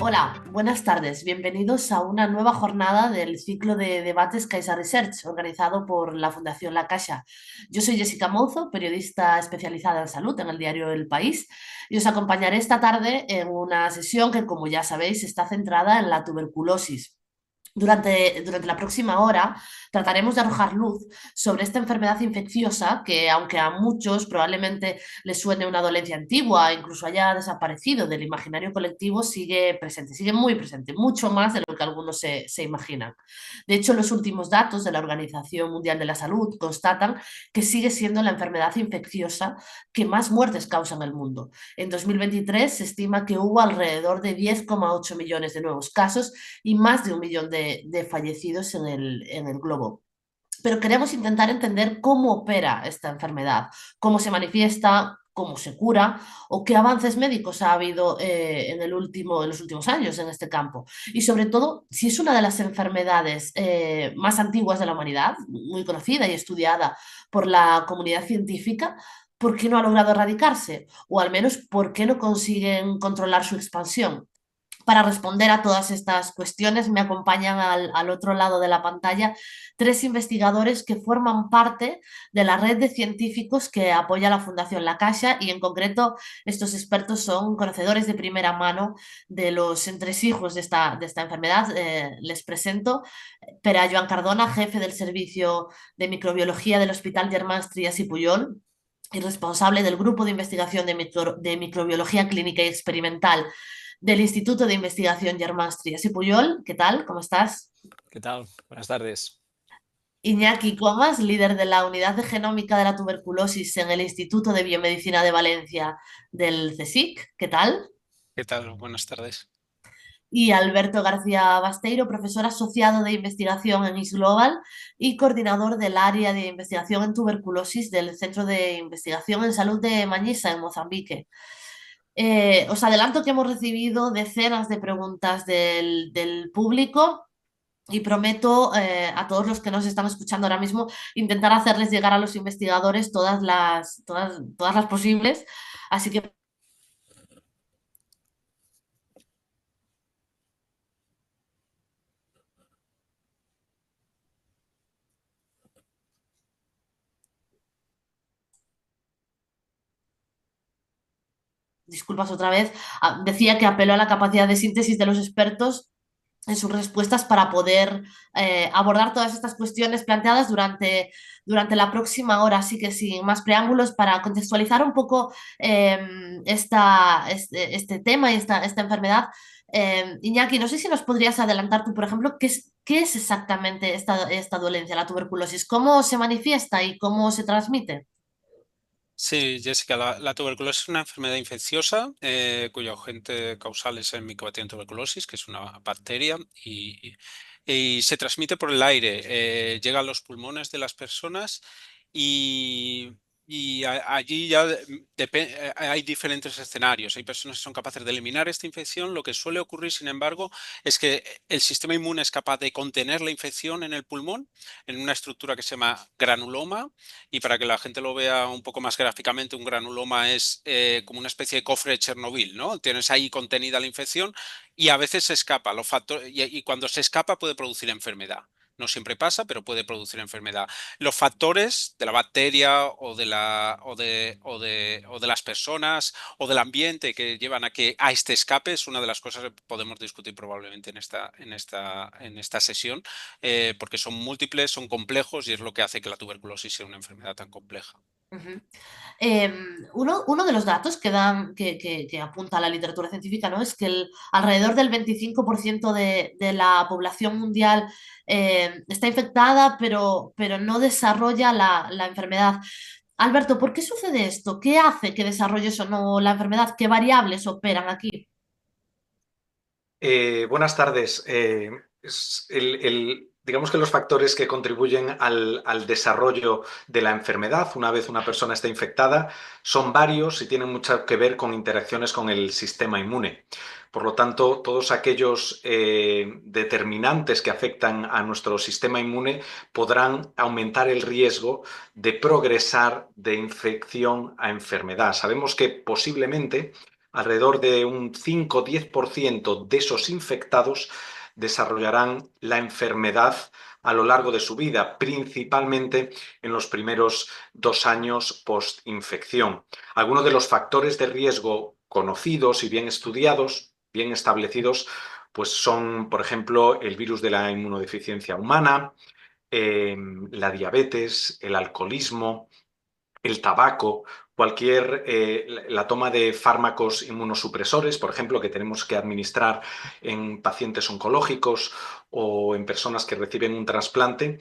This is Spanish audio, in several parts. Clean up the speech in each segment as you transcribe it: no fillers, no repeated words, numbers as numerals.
Hola, buenas tardes. Bienvenidos a una nueva jornada del ciclo de debates Caixa Research, organizado por la Fundación La Caixa. Yo soy Jessica Mouzo, periodista especializada en salud en el diario El País, y os acompañaré esta tarde en una sesión que, como ya sabéis, está centrada en la tuberculosis. Durante la próxima hora trataremos de arrojar luz sobre esta enfermedad infecciosa que, aunque a muchos probablemente les suene una dolencia antigua, incluso haya desaparecido del imaginario colectivo, sigue presente, sigue muy presente, mucho más de lo que algunos se imaginan. De hecho, los últimos datos de la Organización Mundial de la Salud constatan que sigue siendo la enfermedad infecciosa que más muertes causa en el mundo. En 2023 se estima que hubo alrededor de 10,8 millones de nuevos casos y más de 1 millón de fallecidos en el globo. Pero queremos intentar entender cómo opera esta enfermedad, cómo se manifiesta, cómo se cura o qué avances médicos ha habido en los últimos años en este campo. Y sobre todo, si es una de las enfermedades más antiguas de la humanidad, muy conocida y estudiada por la comunidad científica, ¿por qué no ha logrado erradicarse? O al menos, ¿por qué no consiguen controlar su expansión? Para responder a todas estas cuestiones me acompañan al otro lado de la pantalla tres investigadores que forman parte de la red de científicos que apoya la Fundación La Caixa, y en concreto estos expertos son conocedores de primera mano de los entresijos de esta enfermedad. Les presento Pere Joan Cardona, jefe del Servicio de Microbiología del Hospital Germans Trias y Pujol y responsable del Grupo de Investigación de Microbiología Clínica y Experimental del Instituto de Investigación Germans Trias y Pujol. ¿Qué tal? ¿Cómo estás? ¿Qué tal? Buenas tardes. Iñaki Comas, líder de la Unidad de Genómica de la Tuberculosis en el Instituto de Biomedicina de Valencia del CSIC. ¿Qué tal? ¿Qué tal? Buenas tardes. Y Alberto García Basteiro, profesor asociado de investigación en ISGlobal y coordinador del área de investigación en tuberculosis del Centro de Investigación en Salud de Mañisa, en Mozambique. Os adelanto que hemos recibido decenas de preguntas del público y prometo a todos los que nos están escuchando ahora mismo intentar hacerles llegar a los investigadores todas las posibles. Así que disculpas otra vez. Decía que apeló a la capacidad de síntesis de los expertos en sus respuestas para poder abordar todas estas cuestiones planteadas durante la próxima hora. Así que sin más preámbulos, para contextualizar un poco este tema y esta enfermedad, Iñaki, no sé si nos podrías adelantar tú, por ejemplo, qué es exactamente esta dolencia, la tuberculosis, cómo se manifiesta y cómo se transmite. Sí, Jessica, la tuberculosis es una enfermedad infecciosa cuyo agente causal es el Mycobacterium tuberculosis, que es una bacteria, y se transmite por el aire. Llega a los pulmones de las personas y, allí ya hay diferentes escenarios. Hay personas que son capaces de eliminar esta infección. Lo que suele ocurrir, sin embargo, es que el sistema inmune es capaz de contener la infección en el pulmón, en una estructura que se llama granuloma. Y para que la gente lo vea un poco más gráficamente, un granuloma es como una especie de cofre de Chernobyl, ¿no? Tienes ahí contenida la infección y a veces se escapa. Y cuando se escapa puede producir enfermedad. No siempre pasa, pero puede producir enfermedad. Los factores de la bacteria o de las personas o del ambiente que llevan a este escape es una de las cosas que podemos discutir probablemente en esta sesión, porque son múltiples, son complejos y es lo que hace que la tuberculosis sea una enfermedad tan compleja. Ujú. Eh, uno de los datos que apunta a la literatura científica, ¿no? Es que alrededor del 25% de la población mundial está infectada, pero no desarrolla la enfermedad. Alberto, ¿por qué sucede esto? ¿Qué hace que desarrolles o no la enfermedad? ¿Qué variables operan aquí? Buenas tardes. Digamos que los factores que contribuyen al desarrollo de la enfermedad una vez una persona está infectada son varios y tienen mucho que ver con interacciones con el sistema inmune. Por lo tanto, todos aquellos determinantes que afectan a nuestro sistema inmune podrán aumentar el riesgo de progresar de infección a enfermedad. Sabemos que posiblemente alrededor de un 5-10% de esos infectados desarrollarán la enfermedad a lo largo de su vida, principalmente en los primeros 2 años post-infección. Algunos de los factores de riesgo conocidos y bien estudiados, bien establecidos, pues son, por ejemplo, el virus de la inmunodeficiencia humana, la diabetes, el alcoholismo, el tabaco, la toma de fármacos inmunosupresores, por ejemplo, que tenemos que administrar en pacientes oncológicos o en personas que reciben un trasplante.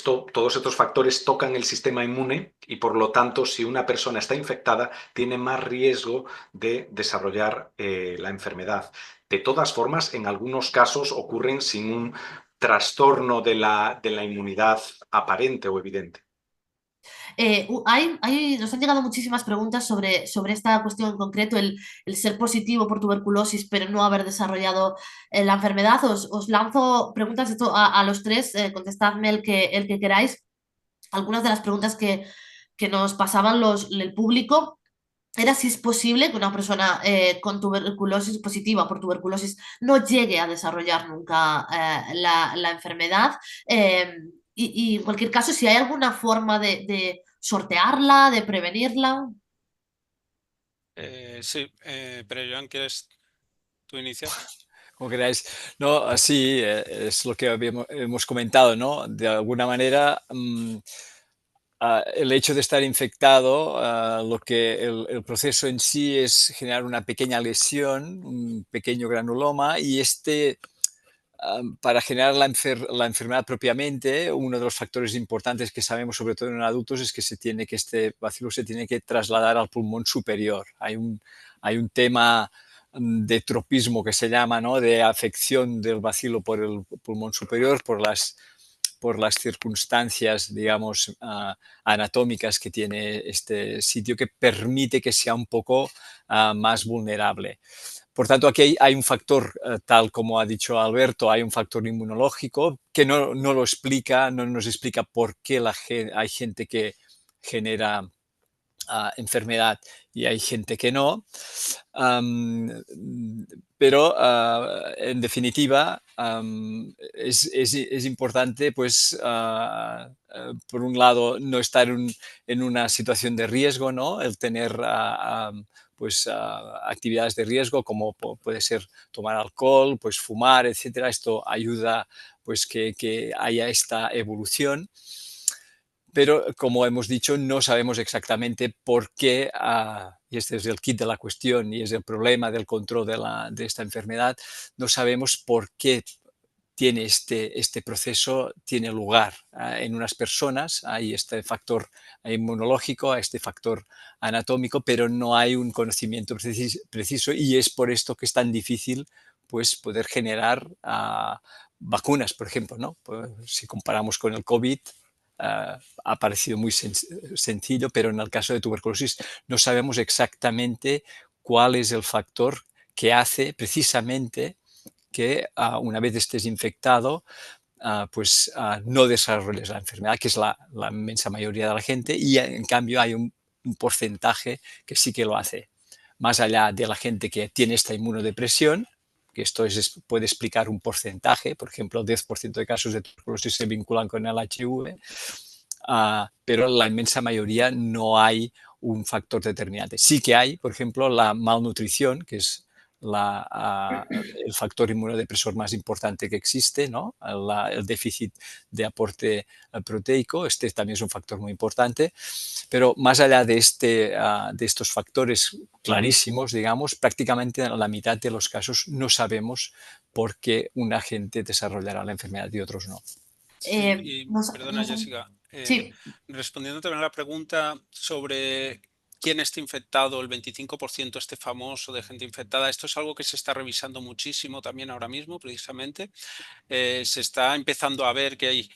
Todos estos factores tocan el sistema inmune y, por lo tanto, si una persona está infectada, tiene más riesgo de desarrollar la enfermedad. De todas formas, en algunos casos ocurren sin un trastorno de la inmunidad aparente o evidente. Nos han llegado muchísimas preguntas sobre esta cuestión en concreto, el ser positivo por tuberculosis, pero no haber desarrollado la enfermedad. Os lanzo preguntas esto a los tres, contestadme el que queráis. Algunas de las preguntas que nos pasaban el público era si es posible que una persona con tuberculosis positiva por tuberculosis no llegue a desarrollar nunca la enfermedad. Y en cualquier caso, si hay alguna forma de sortearla, de prevenirla. Sí, pero Joan, ¿quieres tú iniciar? Como queráis. No, así es lo que hemos comentado, ¿no? De alguna manera, el hecho de estar infectado, el proceso en sí es generar una pequeña lesión, un pequeño granuloma, y para generar la enfermedad propiamente, uno de los factores importantes que sabemos, sobre todo en adultos, es que este bacilo se tiene que trasladar al pulmón superior. Hay un tema de tropismo que se llama, ¿no? De afección del bacilo por el pulmón superior, por las circunstancias, digamos, anatómicas que tiene este sitio, que permite que sea un poco más vulnerable. Por tanto, aquí hay un factor, tal como ha dicho Alberto, hay un factor inmunológico que no lo explica, no nos explica por qué hay gente que genera enfermedad y hay gente que no. Pero en definitiva es importante, pues, por un lado, no estar en una situación de riesgo, ¿no? El tener pues, actividades de riesgo como puede ser tomar alcohol, pues fumar, etcétera. Esto ayuda, pues, que haya esta evolución. Pero, como hemos dicho, no sabemos exactamente por qué, y este es el kit de la cuestión y es el problema del control de esta enfermedad, no sabemos por qué tiene este proceso, tiene lugar en unas personas, hay este factor inmunológico, este factor anatómico, pero no hay un conocimiento preciso, y es por esto que es tan difícil, pues, poder generar vacunas, por ejemplo, ¿no? Pues, si comparamos con el COVID, ha parecido muy sencillo, pero en el caso de tuberculosis no sabemos exactamente cuál es el factor que hace precisamente que una vez estés infectado, pues no desarrolles la enfermedad, que es la inmensa mayoría de la gente, y en cambio hay un porcentaje que sí que lo hace. Más allá de la gente que tiene esta inmunodepresión, que esto puede explicar un porcentaje, por ejemplo, el 10% de casos de tuberculosis se vinculan con el HIV, pero la inmensa mayoría no hay un factor determinante. Sí que hay, por ejemplo, la malnutrición, que es el factor inmunodepresor más importante que existe, ¿no? El déficit de aporte proteico, este también es un factor muy importante, pero más allá de estos factores clarísimos, digamos, prácticamente en la mitad de los casos no sabemos por qué una gente desarrollará la enfermedad y otros no. Sí, y perdona, Nos Jessica, sí. respondiendo también a la pregunta sobre quién está infectado, el 25% este famoso de gente infectada, esto es algo que se está revisando muchísimo también ahora mismo, precisamente. Se está empezando a ver que hay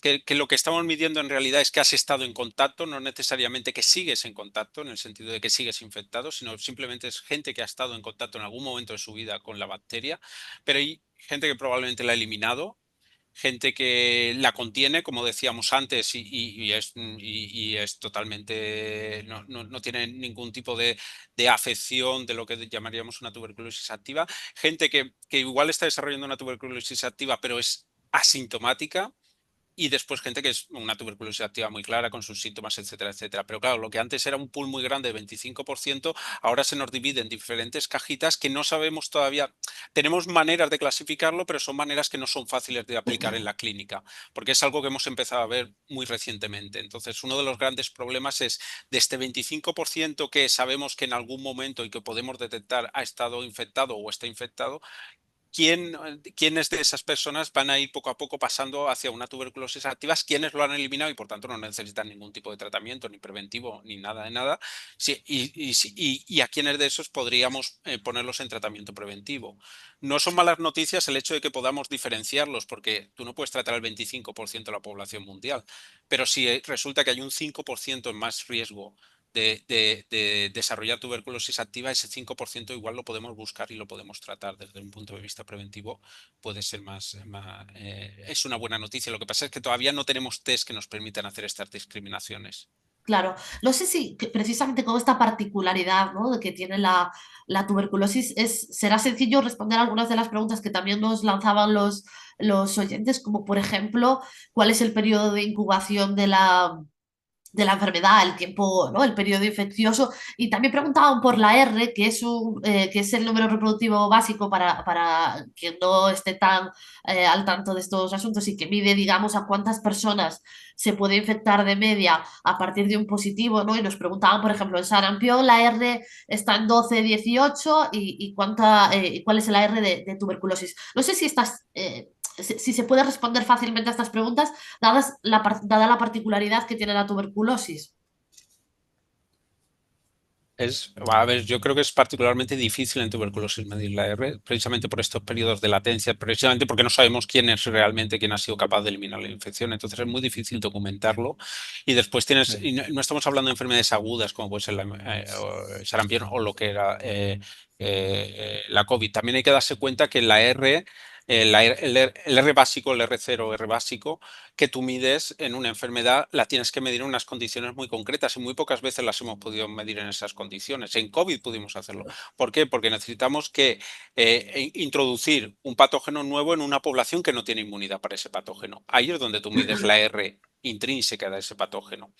que lo que estamos midiendo en realidad es que has estado en contacto, no necesariamente que sigues en contacto, en el sentido de que sigues infectado, sino simplemente es gente que ha estado en contacto en algún momento de su vida con la bacteria, pero hay gente que probablemente la ha eliminado gente que la contiene, como decíamos antes, y es totalmente, no tiene ningún tipo de afección de lo que llamaríamos una tuberculosis activa, gente que igual está desarrollando una tuberculosis activa, pero es asintomática. Y después gente que es una tuberculosis activa muy clara con sus síntomas, etcétera, etcétera. Pero claro, lo que antes era un pool muy grande de 25%, ahora se nos divide en diferentes cajitas que no sabemos todavía. Tenemos maneras de clasificarlo, pero son maneras que no son fáciles de aplicar en la clínica, porque es algo que hemos empezado a ver muy recientemente. Entonces, uno de los grandes problemas es de este 25% que sabemos que en algún momento y que podemos detectar ha estado infectado o está infectado, ¿quiénes de esas personas van a ir poco a poco pasando hacia una tuberculosis activa? ¿Quiénes lo han eliminado y por tanto no necesitan ningún tipo de tratamiento, ni preventivo, ni nada de nada? Sí, y a quiénes de esos podríamos ponerlos en tratamiento preventivo. No son malas noticias el hecho de que podamos diferenciarlos, porque tú no puedes tratar al 25% de la población mundial, pero si resulta que hay un 5% en más riesgo de desarrollar tuberculosis activa, ese 5% igual lo podemos buscar y lo podemos tratar desde un punto de vista preventivo. Puede ser es una buena noticia. Lo que pasa es que todavía no tenemos test que nos permitan hacer estas discriminaciones. Claro, no sé si precisamente con esta particularidad, ¿no?, de que tiene la tuberculosis, será sencillo responder algunas de las preguntas que también nos lanzaban los oyentes, como por ejemplo, ¿cuál es el periodo de incubación de la enfermedad, el tiempo, ¿no?, el periodo infeccioso? Y también preguntaban por la R, que es el número reproductivo básico para quien no esté tan al tanto de estos asuntos y que mide, digamos, a cuántas personas se puede infectar de media a partir de un positivo, ¿no? Y nos preguntaban, por ejemplo, en sarampión la R está en 12, 18 y cuál es la R de tuberculosis. No sé si si se puede responder fácilmente a estas preguntas, dada la particularidad que tiene la tuberculosis. A ver, yo creo que es particularmente difícil en tuberculosis medir la R, precisamente por estos periodos de latencia, precisamente porque no sabemos quién es realmente quien ha sido capaz de eliminar la infección. Entonces es muy difícil documentarlo. Y después y no estamos hablando de enfermedades agudas como puede ser o el sarampión o lo que era la COVID. También hay que darse cuenta que la R, el R básico, el R0, R básico, que tú mides en una enfermedad, la tienes que medir en unas condiciones muy concretas y muy pocas veces las hemos podido medir en esas condiciones. En COVID pudimos hacerlo. ¿Por qué? Porque necesitamos introducir un patógeno nuevo en una población que no tiene inmunidad para ese patógeno. Ahí es donde tú mides la R intrínseca de ese patógeno.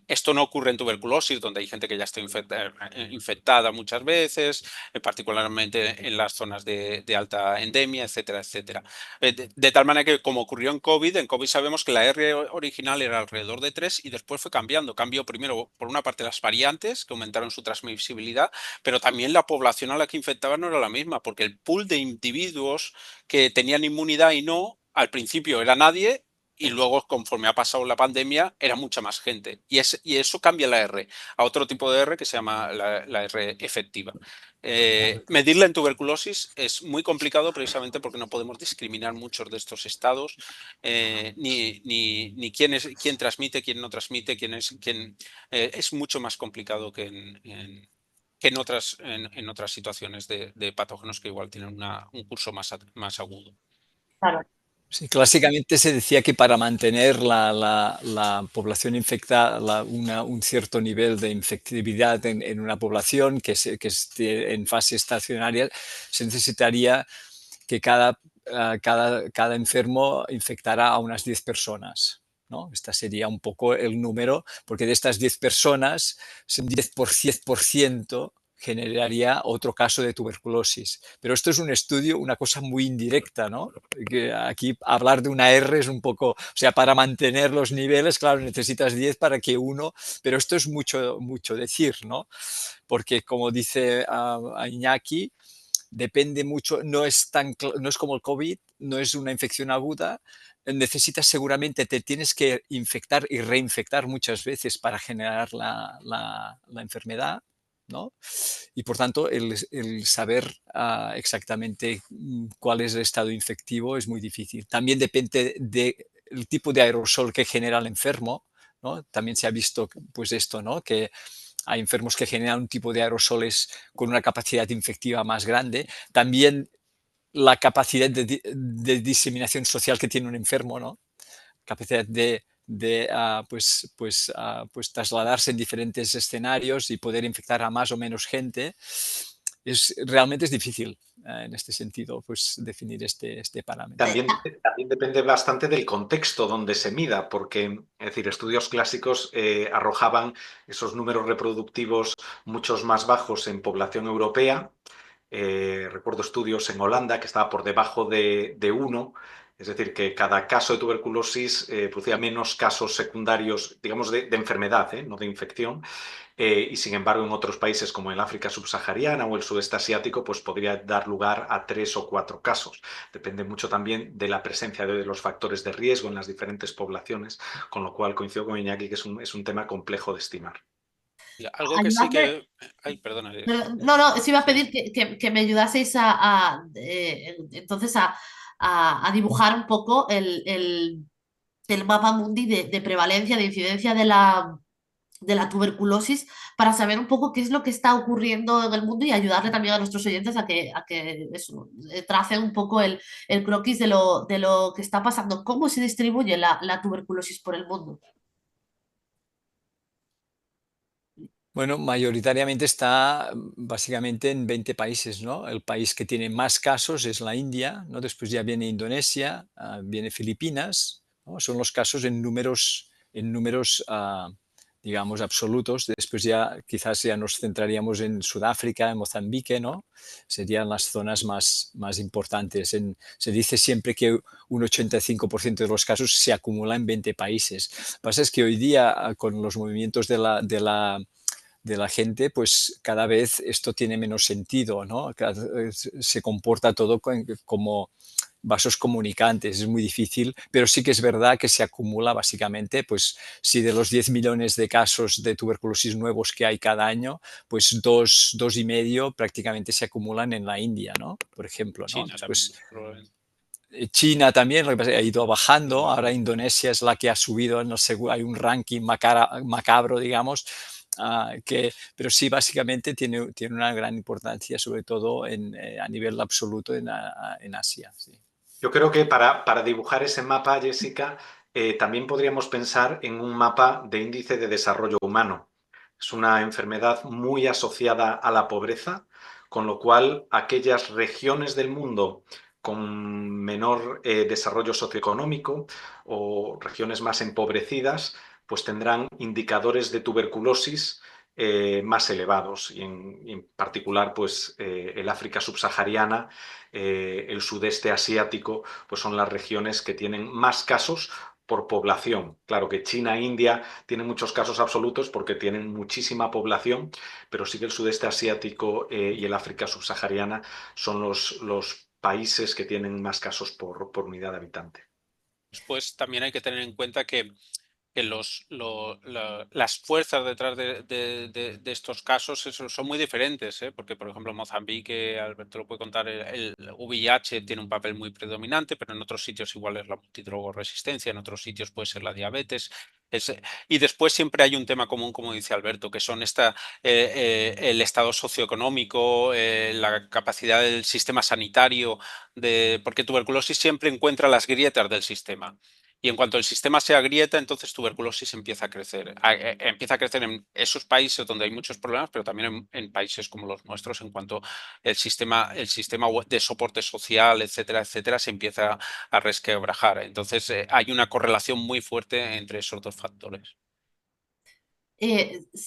Esto no ocurre en tuberculosis, donde hay gente que ya está infectada muchas veces, particularmente en las zonas de alta endemia, etcétera, etcétera. De tal manera que, como ocurrió en COVID sabemos que la R original era alrededor de 3 y después fue cambiando. Cambió primero, por una parte, las variantes, que aumentaron su transmisibilidad, pero también la población a la que infectaban no era la misma, porque el pool de individuos que tenían inmunidad y no, al principio era nadie. Y luego, conforme ha pasado la pandemia, era mucha más gente. Y eso cambia la R a otro tipo de R que se llama la R efectiva. Medirla en tuberculosis es muy complicado precisamente porque no podemos discriminar muchos de estos estados, ni quién transmite, quién no transmite, es mucho más complicado que en otras situaciones de patógenos que igual tienen un curso más agudo. Claro. Sí, clásicamente se decía que para mantener la población infectada, un cierto nivel de infectividad en una población que esté en fase estacionaria, se necesitaría que cada enfermo infectara a unas 10 personas, ¿no? Este sería un poco el número, porque de estas 10 personas, 10% generaría otro caso de tuberculosis. Pero esto es un estudio, una cosa muy indirecta, ¿no? Que aquí hablar de una R es un poco, o sea, para mantener los niveles, claro, necesitas 10 para que uno, pero esto es mucho, mucho decir, ¿no? Porque como dice Iñaki, depende mucho, no es como el COVID, no es una infección aguda, necesitas seguramente, te tienes que infectar y reinfectar muchas veces para generar la enfermedad, ¿no? Y por tanto, el saber exactamente cuál es el estado infectivo es muy difícil. También depende del tipo de aerosol que genera el enfermo, ¿no? También se ha visto pues esto, ¿no? Que hay enfermos que generan un tipo de aerosoles con una capacidad infectiva más grande. También la capacidad de diseminación social que tiene un enfermo, ¿no? Capacidad de pues trasladarse en diferentes escenarios y poder infectar a más o menos gente. Realmente es difícil en este sentido pues definir este parámetro. También depende bastante del contexto donde se mida, porque, es decir, estudios clásicos arrojaban esos números reproductivos muchos más bajos en población europea. Recuerdo estudios en Holanda que estaba por debajo de 1, es decir, que cada caso de tuberculosis producía menos casos secundarios, digamos, de enfermedad, no de infección. Y sin embargo, en otros países como el África subsahariana o el sudeste asiático, pues podría dar lugar a 3 o 4 casos. Depende mucho también de la presencia de los factores de riesgo en las diferentes poblaciones, con lo cual coincido con Iñaki que es un tema complejo de estimar. Algo que sí Ayudadme. que... Ay, perdona. No, no, os iba a Sí. pedir que me ayudaseis entonces a dibujar un poco el mapa mundi de prevalencia, de incidencia de la tuberculosis, para saber un poco qué es lo que está ocurriendo en el mundo y ayudarle también a nuestros oyentes a que eso, tracen un poco el croquis de lo que está pasando. ¿Cómo se distribuye la tuberculosis por el mundo? Bueno, mayoritariamente está básicamente en 20 países, ¿no? El país que tiene más casos es la India, ¿no? Después ya viene Indonesia, viene Filipinas, ¿no? Son los casos en números, digamos, absolutos. Después ya quizás ya nos centraríamos en Sudáfrica, en Mozambique, ¿no? Serían las zonas más importantes. Se dice siempre que un 85% de los casos se acumula en 20 países. Lo que pasa es que hoy día, con los movimientos de la gente, pues cada vez esto tiene menos sentido, ¿no? Se comporta todo como vasos comunicantes, es muy difícil, pero sí que es verdad que se acumula básicamente, pues si de los 10 millones de casos de tuberculosis nuevos que hay cada año, pues dos y medio prácticamente se acumulan en la India, ¿no? Por ejemplo, ¿no? China Después, también, probablemente. China también, lo que pasa es que ha ido bajando, ahora Indonesia es la que ha subido, no sé, hay un ranking macabro, digamos, pero sí, básicamente tiene una gran importancia, sobre todo a nivel absoluto en Asia. Sí. Yo creo que para dibujar ese mapa, Jessica, también podríamos pensar en un mapa de índice de desarrollo humano. Es una enfermedad muy asociada a la pobreza, con lo cual aquellas regiones del mundo con menor desarrollo socioeconómico o regiones más empobrecidas, pues tendrán indicadores de tuberculosis más elevados y en particular pues el África subsahariana, el sudeste asiático, pues son las regiones que tienen más casos por población. Claro que China e India tienen muchos casos absolutos porque tienen muchísima población, pero sí que el sudeste asiático y el África subsahariana son los países que tienen más casos por unidad de habitante. Después también hay que tener en cuenta que las fuerzas detrás de estos casos son muy diferentes, ¿eh? Porque, por ejemplo, Mozambique, Alberto lo puede contar, el VIH tiene un papel muy predominante, pero en otros sitios igual es la multidrogoresistencia, en otros sitios puede ser la diabetes. Y después siempre hay un tema común, como dice Alberto, que son el estado socioeconómico, la capacidad del sistema sanitario, porque tuberculosis siempre encuentra las grietas del sistema. Y en cuanto el sistema se agrieta, entonces tuberculosis empieza a crecer. Empieza a crecer en esos países donde hay muchos problemas, pero también en países como los nuestros, en cuanto el sistema de soporte social, etcétera, etcétera, se empieza a resquebrajar. Entonces, hay una correlación muy fuerte entre esos dos factores.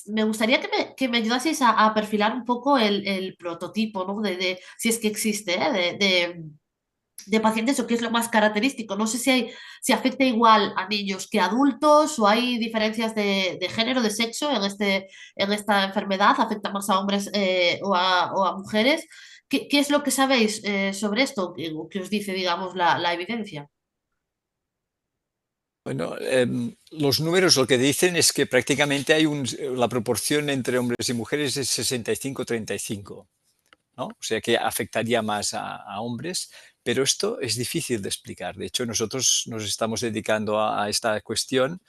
Me gustaría que me ayudaseis a perfilar un poco el prototipo, ¿no? Si es que existe, ¿eh? de pacientes o qué es lo más característico. No sé si afecta igual a niños que a adultos o hay diferencias de género, de sexo en esta enfermedad, afecta más a hombres o a mujeres. ¿Qué es lo que sabéis sobre esto? ¿Qué os dice, digamos, la evidencia? Bueno, los números lo que dicen es que prácticamente la proporción entre hombres y mujeres es 65-35, ¿no? O sea que afectaría más a hombres, pero esto es difícil de explicar. De hecho, nosotros nos estamos dedicando a esta cuestión.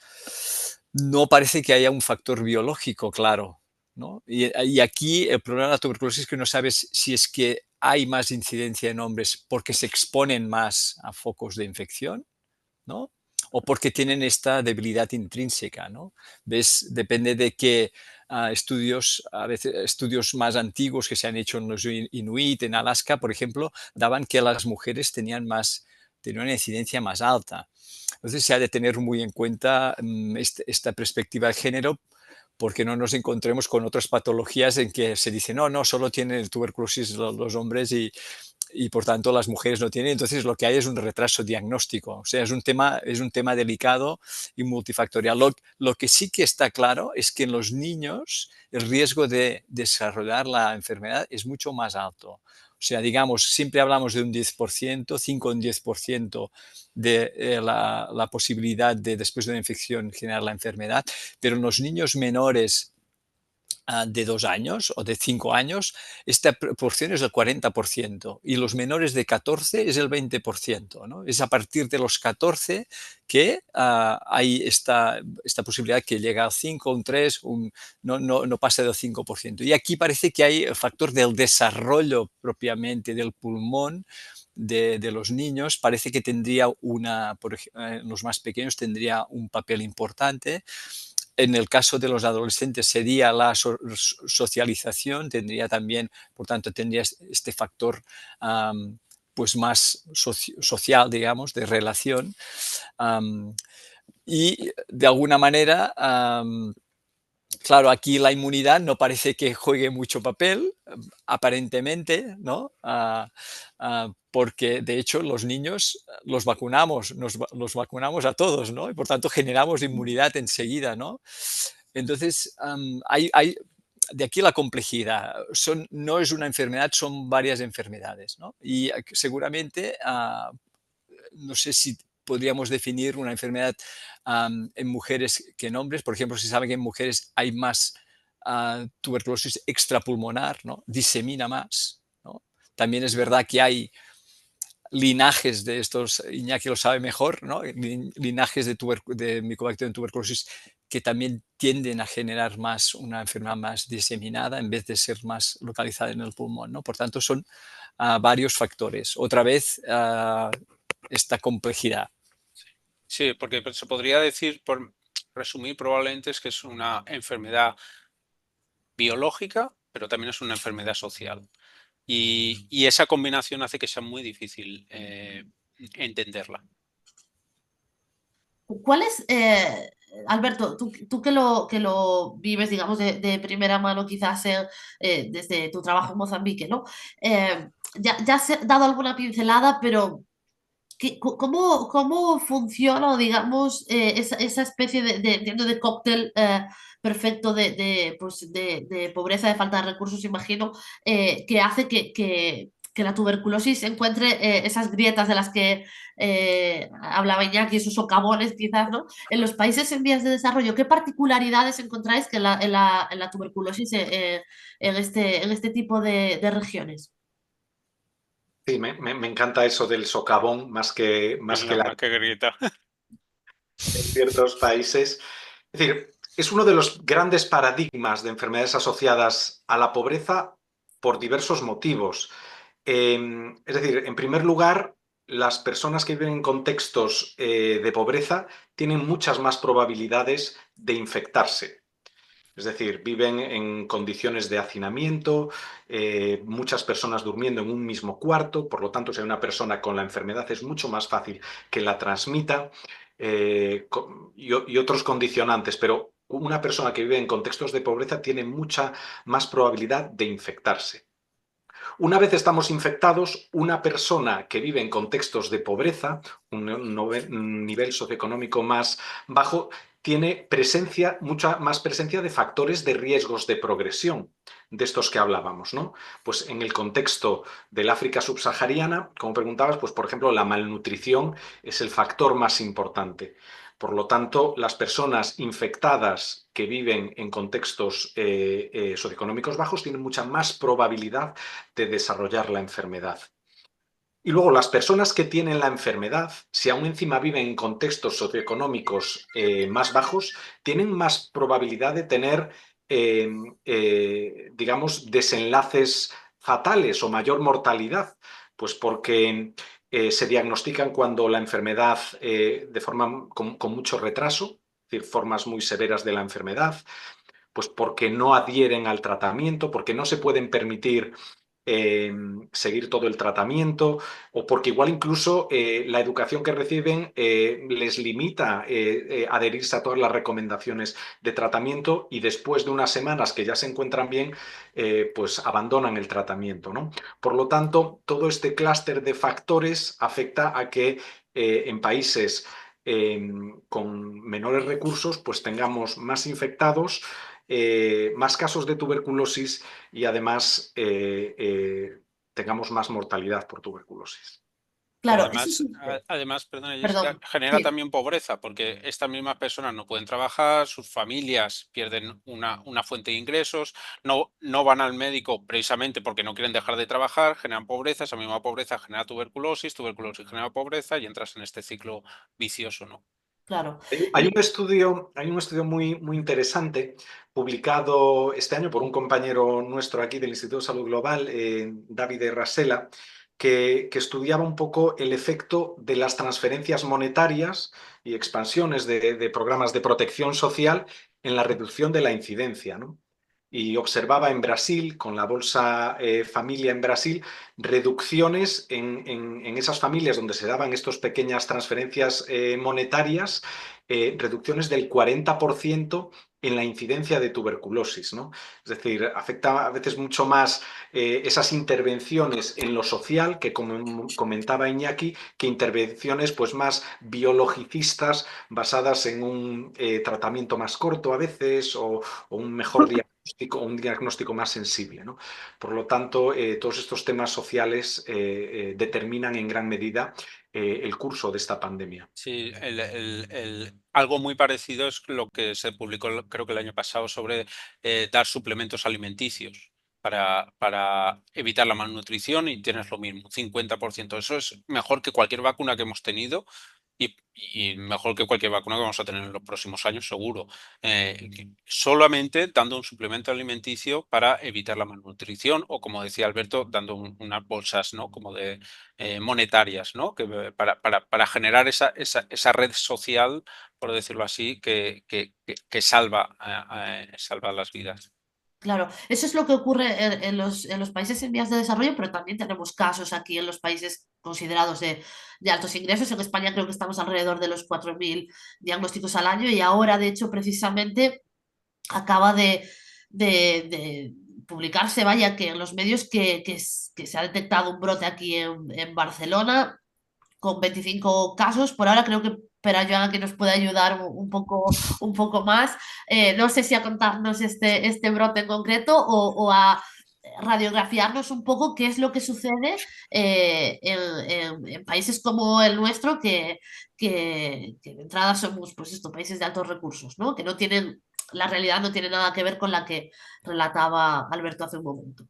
No parece que haya un factor biológico claro ¿no? Y aquí el problema de la tuberculosis es que no sabes si es que hay más incidencia en hombres porque se exponen más a focos de infección, ¿no? O porque tienen esta debilidad intrínseca, ¿no? ¿Ves? Depende de qué estudios, a veces estudios más antiguos que se han hecho en los Inuit, en Alaska, por ejemplo, daban que las mujeres tenían una incidencia más alta. Entonces se ha de tener muy en cuenta esta perspectiva de género, porque no nos encontremos con otras patologías en que se dice, no, solo tienen tuberculosis los hombres y por tanto las mujeres no tienen. Entonces lo que hay es un retraso diagnóstico. O sea, es un tema delicado y multifactorial. Lo que sí que está claro es que en los niños el riesgo de desarrollar la enfermedad es mucho más alto. O sea, digamos, siempre hablamos de un 10%, 5 o un 10% de la posibilidad de después de una infección generar la enfermedad, pero en los niños menores de 2 años o de 5 años, esta proporción es del 40% y los menores de 14 es el 20%, ¿no? Es a partir de los 14 que hay esta posibilidad que llega al 5, un 3, no pasa del 5%. Y aquí parece que hay el factor del desarrollo propiamente del pulmón de los niños, parece que tendría los más pequeños tendría un papel importante. En el caso de los adolescentes sería la socialización, tendría también, por tanto, tendría este factor pues más social, digamos, de relación. Y de alguna manera, claro, aquí la inmunidad no parece que juegue mucho papel, aparentemente, ¿no? Porque de hecho los niños los vacunamos, los vacunamos a todos, ¿no? Y por tanto generamos inmunidad enseguida, ¿no? Entonces, de aquí la complejidad. No es una enfermedad, son varias enfermedades, ¿no? Y seguramente, no sé si podríamos definir una enfermedad en mujeres que en hombres. Por ejemplo, se sabe que en mujeres hay más tuberculosis extrapulmonar, ¿no? Disemina más, ¿no? También es verdad que hay linajes de estos, Iñaki lo sabe mejor, ¿no? Linajes de Mycobacterium tuberculosis que también tienden a generar más una enfermedad más diseminada en vez de ser más localizada en el pulmón, ¿no? Por tanto, son varios factores. Otra vez, esta complejidad. Sí, porque se podría decir, por resumir, probablemente es que es una enfermedad biológica, pero también es una enfermedad social. Y esa combinación hace que sea muy difícil entenderla. ¿Cuál es, Alberto, tú que lo vives, digamos, de primera mano, quizás desde tu trabajo en Mozambique, ¿no? Ya has dado alguna pincelada, pero ¿cómo funciona, o digamos, esa especie entiendo, de cóctel perfecto pues, de pobreza, de falta de recursos, imagino, que hace que la tuberculosis encuentre esas grietas de las que hablaba Iñaki, esos socavones quizás, ¿no? En los países en vías de desarrollo, ¿qué particularidades encontráis que en la tuberculosis en este tipo de regiones? Sí, me encanta eso del socavón más que la Que grieta. en ciertos países. Es decir, es uno de los grandes paradigmas de enfermedades asociadas a la pobreza por diversos motivos. Es decir, en primer lugar, las personas que viven en contextos de pobreza tienen muchas más probabilidades de infectarse. Es decir, viven en condiciones de hacinamiento, muchas personas durmiendo en un mismo cuarto, por lo tanto, si hay una persona con la enfermedad es mucho más fácil que la transmita, y otros condicionantes, pero una persona que vive en contextos de pobreza tiene mucha más probabilidad de infectarse. Una vez estamos infectados, una persona que vive en contextos de pobreza, un nivel socioeconómico más bajo, tiene mucha más presencia de factores de riesgos de progresión, de estos que hablábamos, ¿no? Pues en el contexto del África subsahariana, como preguntabas, pues por ejemplo, la malnutrición es el factor más importante. Por lo tanto, las personas infectadas que viven en contextos socioeconómicos bajos tienen mucha más probabilidad de desarrollar la enfermedad. Y luego las personas que tienen la enfermedad, si aún encima viven en contextos socioeconómicos más bajos, tienen más probabilidad de tener digamos, desenlaces fatales o mayor mortalidad, pues porque se diagnostican cuando la enfermedad de forma con mucho retraso, es decir, formas muy severas de la enfermedad, pues porque no adhieren al tratamiento, porque no se pueden permitir seguir todo el tratamiento, o porque igual incluso la educación que reciben les limita adherirse a todas las recomendaciones de tratamiento, y después de unas semanas que ya se encuentran bien, pues abandonan el tratamiento, ¿no? Por lo tanto, todo este clúster de factores afecta a que en países con menores recursos pues tengamos más infectados, más casos de tuberculosis, y además tengamos más mortalidad por tuberculosis. Y Claro, eso además, sí. además, perdona, Jessica, Perdón, genera sí, también pobreza, porque estas mismas personas no pueden trabajar, sus familias pierden una fuente de ingresos, no van al médico precisamente porque no quieren dejar de trabajar, generan pobreza, esa misma pobreza genera tuberculosis genera pobreza y entras en este ciclo vicioso, ¿no? claro. Hay un estudio muy interesante publicado este año por un compañero nuestro aquí del Instituto de Salud Global, David Rasela, que estudiaba un poco el efecto de las transferencias monetarias y expansiones de programas de protección social en la reducción de la incidencia, ¿no? Y observaba en Brasil, con la Bolsa Familia en Brasil, reducciones en esas familias donde se daban estas pequeñas transferencias monetarias, reducciones del 40% en la incidencia de tuberculosis, ¿no? Es decir, afecta a veces mucho más esas intervenciones en lo social, que como comentaba Iñaki, que intervenciones pues más biologicistas basadas en un tratamiento más corto a veces, o un mejor diagnóstico, un diagnóstico más sensible, ¿no? Por lo tanto, todos estos temas sociales determinan en gran medida el curso de esta pandemia. Sí, algo muy parecido es lo que se publicó, creo que el año pasado, sobre dar suplementos alimenticios para evitar la malnutrición, y tienes lo mismo, 50%. Eso es mejor que cualquier vacuna que hemos tenido, y mejor que cualquier vacuna que vamos a tener en los próximos años, seguro. Solamente dando un suplemento alimenticio para evitar la malnutrición, o como decía Alberto, dando unas bolsas, ¿no? Como de monetarias, ¿no? Para generar esa red social, por decirlo así, que salva las vidas. Claro, eso es lo que ocurre en los países en vías de desarrollo, pero también tenemos casos aquí en los países considerados de altos ingresos. En España creo que estamos alrededor de los 4.000 diagnósticos al año, y ahora, de hecho, precisamente acaba de publicarse, vaya, que en los medios que se ha detectado un brote aquí en Barcelona con 25 casos. Por ahora creo que Joan que nos puede ayudar un poco más. No sé si a contarnos este brote en concreto, o a radiografiarnos un poco qué es lo que sucede en países como el nuestro, que de entrada somos, pues esto, países de altos recursos, ¿no? Que no tienen, la realidad no tiene nada que ver con la que relataba Alberto hace un momento.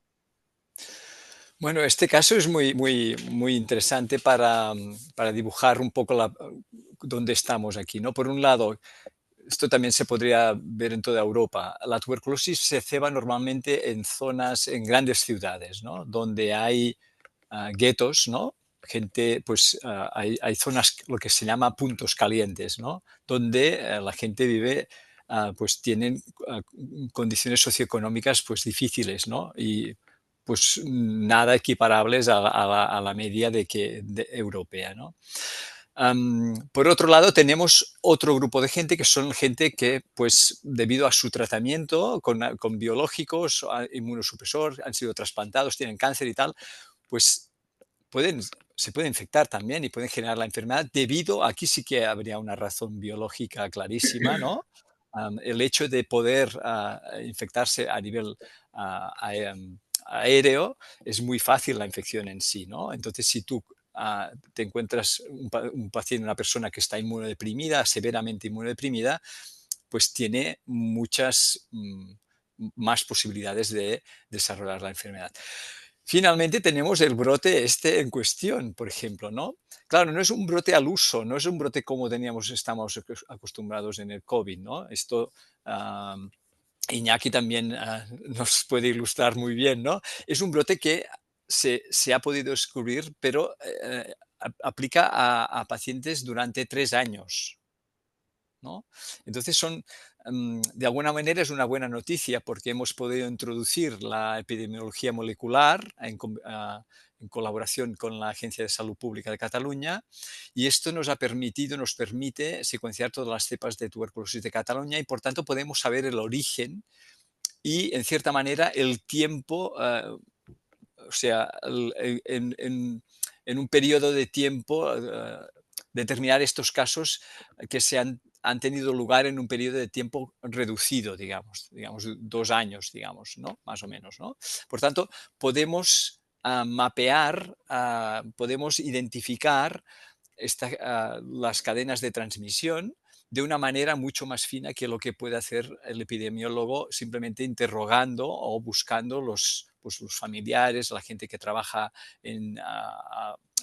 Bueno, este caso es muy interesante para dibujar un poco dónde estamos aquí, ¿no? Por un lado, esto también se podría ver en toda Europa. La tuberculosis se ceba normalmente en zonas, en grandes ciudades, ¿no? Donde hay guetos, ¿no? Gente, pues hay zonas, lo que se llama puntos calientes, ¿no? Donde la gente vive, pues tienen condiciones socioeconómicas pues difíciles, ¿no? Y pues nada equiparables a la media europea, ¿no? Por otro lado, tenemos otro grupo de gente que son gente que, pues, debido a su tratamiento con biológicos, inmunosupresor, han sido trasplantados, tienen cáncer y tal, pues se puede infectar también y pueden generar la enfermedad debido, aquí sí que habría una razón biológica clarísima, ¿no? El hecho de poder infectarse a nivel aéreo es muy fácil la infección en sí, ¿no? Entonces, si tú te encuentras un paciente, una persona que está inmunodeprimida, severamente inmunodeprimida, pues tiene muchas más posibilidades de desarrollar la enfermedad. Finalmente tenemos el brote este en cuestión, por ejemplo, ¿no? Claro, no es un brote al uso, no es un brote como estamos acostumbrados en el COVID, ¿no? Esto Iñaki también nos puede ilustrar muy bien, ¿no? Es un brote que se ha podido descubrir, pero aplica a pacientes durante 3 años, ¿no? Entonces de alguna manera es una buena noticia porque hemos podido introducir la epidemiología molecular en colaboración con la Agencia de Salud Pública de Cataluña, y esto nos permite secuenciar todas las cepas de tuberculosis de Cataluña, y por tanto podemos saber el origen y, en cierta manera, el tiempo, o sea, en un periodo de tiempo, determinar estos casos que han tenido lugar en un periodo de tiempo reducido, digamos 2 años, digamos, ¿no? Más o menos, ¿no? Por tanto, podemos mapear, podemos identificar las cadenas de transmisión de una manera mucho más fina que lo que puede hacer el epidemiólogo simplemente interrogando o buscando pues, los familiares, la gente que trabaja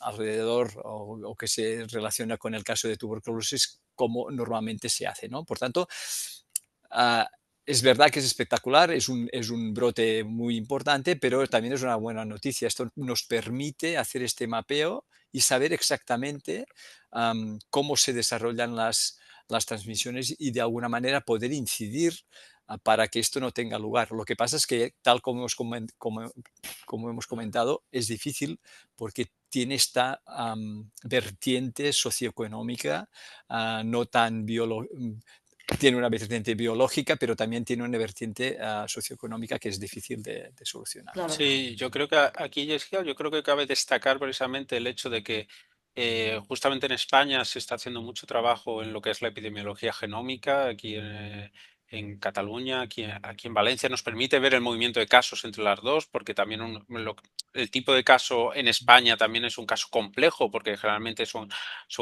alrededor o que se relaciona con el caso de tuberculosis, como normalmente se hace, ¿no? Por tanto, uh, es verdad que es espectacular, es un brote muy importante, pero también es una buena noticia. Esto nos permite hacer este mapeo y saber exactamente cómo se desarrollan las transmisiones y de alguna manera poder incidir para que esto no tenga lugar. Lo que pasa es que, tal como como hemos comentado, es difícil porque tiene esta vertiente socioeconómica, no tan tiene una vertiente biológica, pero también tiene una vertiente socioeconómica que es difícil de solucionar. Claro. Sí, yo creo que aquí, Jessica, yo creo que cabe destacar precisamente el hecho de que justamente en España se está haciendo mucho trabajo en lo que es la epidemiología genómica, aquí en Cataluña, aquí en Valencia, nos permite ver el movimiento de casos entre las dos, porque también el tipo de caso en España también es un caso complejo, porque generalmente son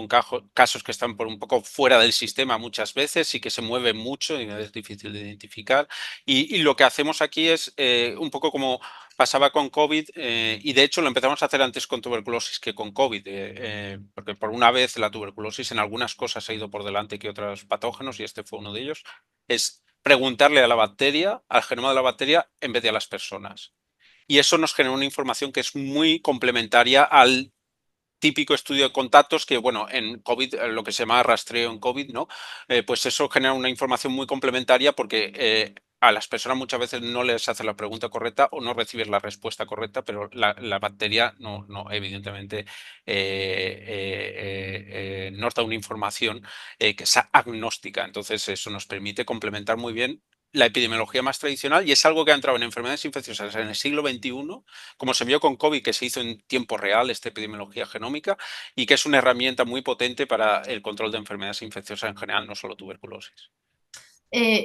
casos que están por un poco fuera del sistema muchas veces y que se mueven mucho y es difícil de identificar. Y lo que hacemos aquí es un poco como pasaba con COVID, y de hecho lo empezamos a hacer antes con tuberculosis que con COVID, porque por una vez la tuberculosis en algunas cosas ha ido por delante que otros patógenos, y este fue uno de ellos, es preguntarle a la bacteria, al genoma de la bacteria, en vez de a las personas. Y eso nos genera una información que es muy complementaria al típico estudio de contactos que, bueno, en COVID, lo que se llama rastreo en COVID, ¿no? Pues eso genera una información muy complementaria porque a las personas muchas veces no les hace la pregunta correcta o no reciben la respuesta correcta, pero la bacteria no evidentemente nos da una información que es agnóstica. Entonces eso nos permite complementar muy bien la epidemiología más tradicional, y es algo que ha entrado en enfermedades infecciosas en el siglo XXI, como se vio con COVID, que se hizo en tiempo real esta epidemiología genómica, y que es una herramienta muy potente para el control de enfermedades infecciosas en general, no solo tuberculosis.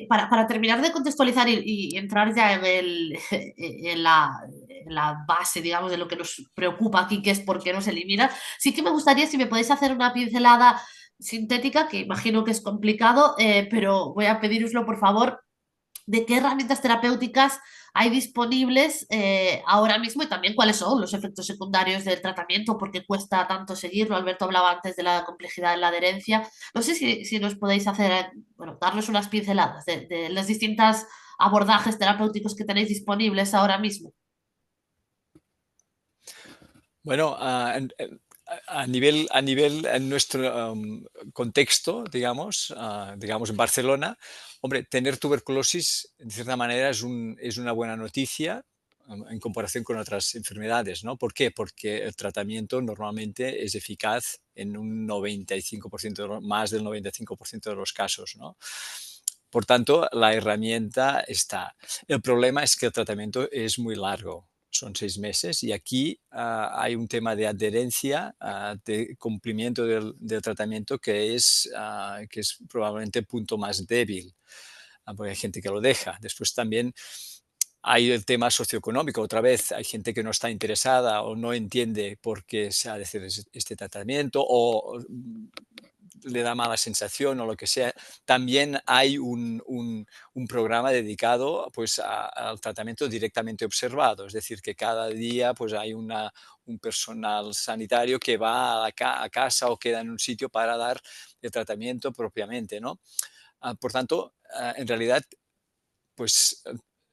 Para terminar de contextualizar y entrar ya en la base, digamos, de lo que nos preocupa aquí, que es por qué no se elimina, sí que me gustaría si me podéis hacer una pincelada sintética, que imagino que es complicado, pero voy a pediroslo por favor, de qué herramientas terapéuticas hay disponibles ahora mismo y también cuáles son los efectos secundarios del tratamiento, por qué cuesta tanto seguirlo. Alberto hablaba antes de la complejidad de la adherencia. No sé si nos podéis hacer, bueno, darnos unas pinceladas de los distintos abordajes terapéuticos que tenéis disponibles ahora mismo. Bueno, a nivel en nuestro contexto, digamos en Barcelona, hombre, tener tuberculosis en cierta manera es una buena noticia en comparación con otras enfermedades, ¿no? ¿Por qué? Porque el tratamiento normalmente es eficaz en un 95%, más del 95% de los casos, ¿no? Por tanto, la herramienta está. El problema es que el tratamiento es muy largo, son 6 meses, y aquí hay un tema de adherencia, de cumplimiento del tratamiento que es probablemente el punto más débil, porque hay gente que lo deja. Después también hay el tema socioeconómico. Otra vez, hay gente que no está interesada o no entiende por qué se ha de hacer este tratamiento, o le da mala sensación o lo que sea. También hay un programa dedicado pues, al tratamiento directamente observado, es decir, que cada día pues, hay un personal sanitario que va a casa o queda en un sitio para dar el tratamiento propiamente, ¿no? Por tanto, en realidad pues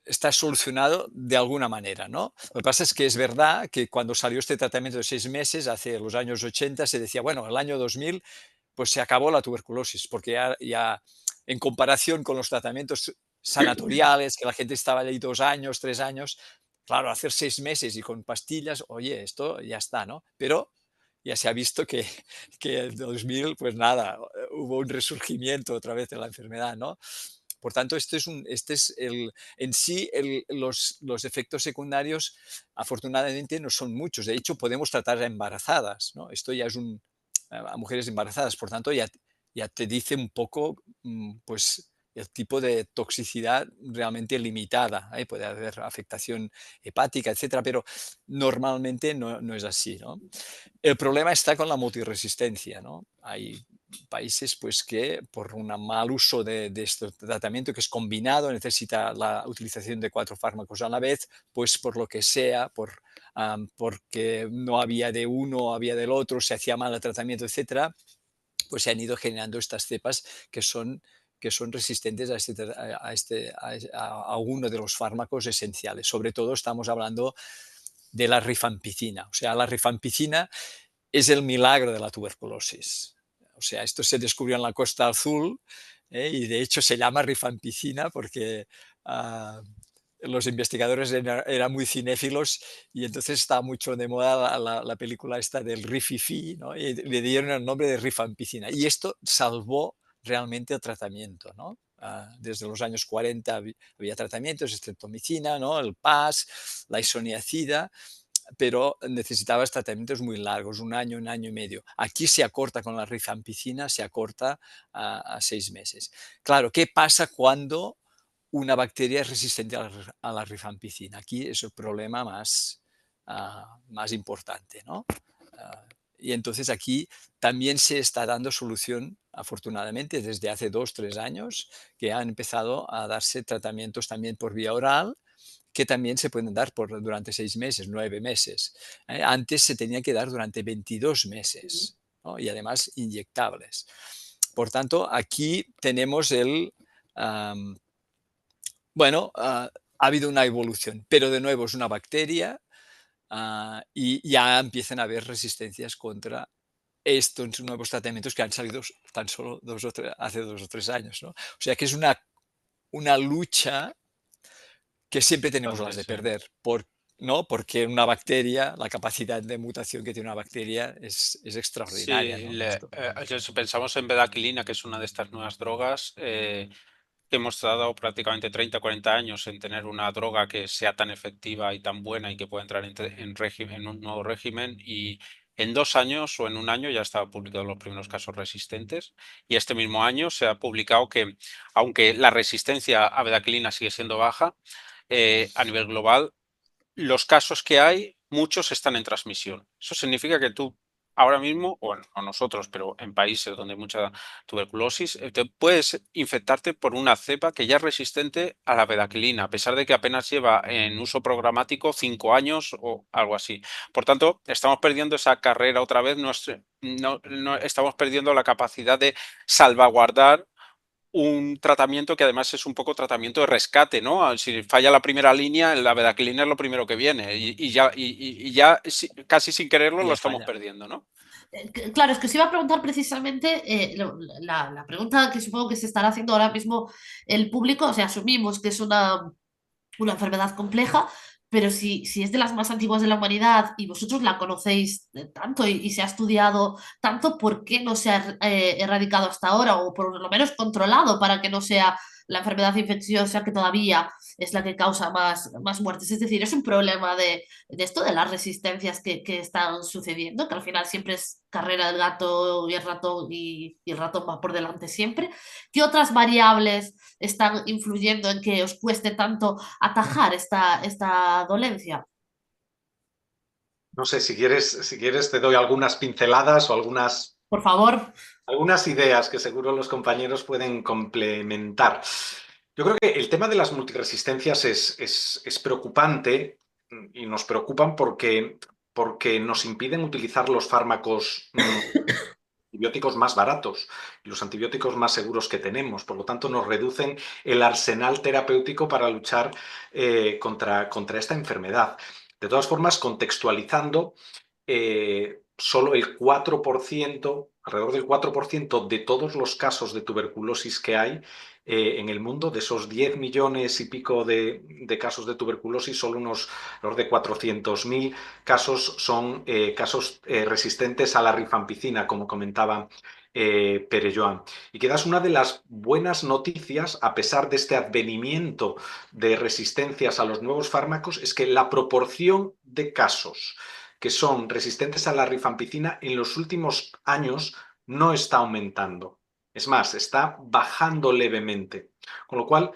está solucionado de alguna manera, ¿no? Lo que pasa es que es verdad que cuando salió este tratamiento de 6 meses, hace los años 80, se decía, bueno, el año 2000 pues se acabó la tuberculosis, porque ya en comparación con los tratamientos sanatoriales, que la gente estaba ahí 2 años, 3 años, claro, hacer 6 meses y con pastillas, oye, esto ya está, ¿no? Pero ya se ha visto que en 2000, pues nada, hubo un resurgimiento otra vez de la enfermedad, ¿no? Por tanto, este es en sí los efectos secundarios, afortunadamente, no son muchos. De hecho, podemos tratar a embarazadas, ¿no? Esto ya es a mujeres embarazadas, por tanto, ya te dice un poco, pues, el tipo de toxicidad realmente limitada, ¿eh? Puede haber afectación hepática, etcétera, pero normalmente no es así, ¿no? El problema está con la multiresistencia, ¿no? Hay países pues, que por un mal uso de este tratamiento que es combinado, necesita la utilización de 4 fármacos a la vez, pues por lo que sea, porque no había de uno, había del otro, se hacía mal el tratamiento, etcétera, pues se han ido generando estas cepas que son resistentes a uno de los fármacos esenciales. Sobre todo estamos hablando de la rifampicina. O sea, la rifampicina es el milagro de la tuberculosis. O sea, esto se descubrió en la Costa Azul, y de hecho se llama rifampicina porque los investigadores eran muy cinéfilos y entonces estaba mucho de moda la película esta del Rififi, ¿no? Y le dieron el nombre de rifampicina. Y esto salvó realmente el tratamiento, ¿no? Desde los años 40 había tratamientos, estreptomicina, ¿no? El PAS, la isoniazida, pero necesitabas tratamientos muy largos, un año y medio. Aquí se acorta con la rifampicina, se acorta a 6 meses. Claro, ¿qué pasa cuando una bacteria es resistente a la rifampicina? Aquí es el problema más importante, ¿no? Y entonces aquí también se está dando solución, afortunadamente, desde hace 2-3 años, que han empezado a darse tratamientos también por vía oral, que también se pueden dar durante 6 meses, 9 meses. Antes se tenía que dar durante 22 meses, ¿no? Y además inyectables. Por tanto, aquí tenemos bueno, ha habido una evolución, pero de nuevo es una bacteria, y ya empiezan a haber resistencias contra estos nuevos tratamientos que han salido tan solo hace 2 o 3 años, ¿no? O sea que es una lucha que siempre tenemos las de perder, ¿no? Porque una bacteria, la capacidad de mutación que tiene una bacteria es extraordinaria, Sí, ¿no? si pensamos en bedaquilina, que es una de estas nuevas drogas, que hemos tardado prácticamente 30 o 40 años en tener una droga que sea tan efectiva y tan buena y que pueda entrar en un nuevo régimen, y en 2 años o en un año ya estaban publicados los primeros casos resistentes, y este mismo año se ha publicado que, aunque la resistencia a bedaquilina sigue siendo baja, a nivel global los casos que hay, muchos están en transmisión. Eso significa que tú ahora mismo, bueno, no nosotros, pero en países donde hay mucha tuberculosis, te puedes infectarte por una cepa que ya es resistente a la bedaquilina, a pesar de que apenas lleva en uso programático 5 años o algo así. Por tanto, estamos perdiendo esa carrera otra vez, no estamos perdiendo la capacidad de salvaguardar un tratamiento que además es un poco tratamiento de rescate, ¿no? Si falla la primera línea, la bedaquilina es lo primero que viene y ya casi sin quererlo Y lo ya estamos falla. perdiendo, ¿no? Claro, es que os iba a preguntar precisamente la pregunta que supongo que se estará haciendo ahora mismo el público, o sea, asumimos que es una enfermedad compleja, pero si es de las más antiguas de la humanidad y vosotros la conocéis tanto y se ha estudiado tanto, ¿por qué no se ha erradicado hasta ahora o por lo menos controlado para que no sea la enfermedad infecciosa que todavía es la que causa más muertes? Es decir, es un problema de esto, de las resistencias que están sucediendo, que al final siempre es carrera del gato y el ratón y el ratón va por delante siempre. ¿Qué otras variables están influyendo en que os cueste tanto atajar esta dolencia? No sé, si quieres te doy algunas pinceladas o Por favor. algunas ideas que seguro los compañeros pueden complementar. Yo creo que el tema de las multiresistencias es preocupante y nos preocupan porque nos impiden utilizar los fármacos antibióticos más baratos y los antibióticos más seguros que tenemos. Por lo tanto, nos reducen el arsenal terapéutico para luchar contra esta enfermedad. De todas formas, contextualizando, solo el 4%, alrededor del 4% de todos los casos de tuberculosis que hay en el mundo, de esos 10 millones y pico de casos de tuberculosis, solo alrededor de 400.000 casos son casos resistentes a la rifampicina, como comentaba Pere Joan. Y quizás una de las buenas noticias, a pesar de este advenimiento de resistencias a los nuevos fármacos, es que la proporción de casos que son resistentes a la rifampicina en los últimos años no está aumentando. Es más, está bajando levemente. Con lo cual,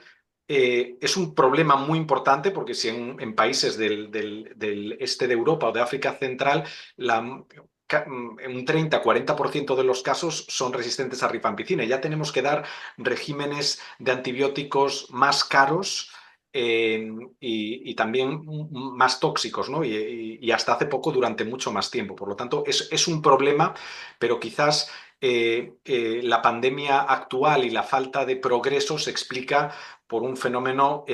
es un problema muy importante porque si en países del este de Europa o de África Central un 30-40% de los casos son resistentes a rifampicina. Ya tenemos que dar regímenes de antibióticos más caros y también más tóxicos, ¿no? Y hasta hace poco durante mucho más tiempo. Por lo tanto, es un problema, pero quizás la pandemia actual y la falta de progreso se explica por un fenómeno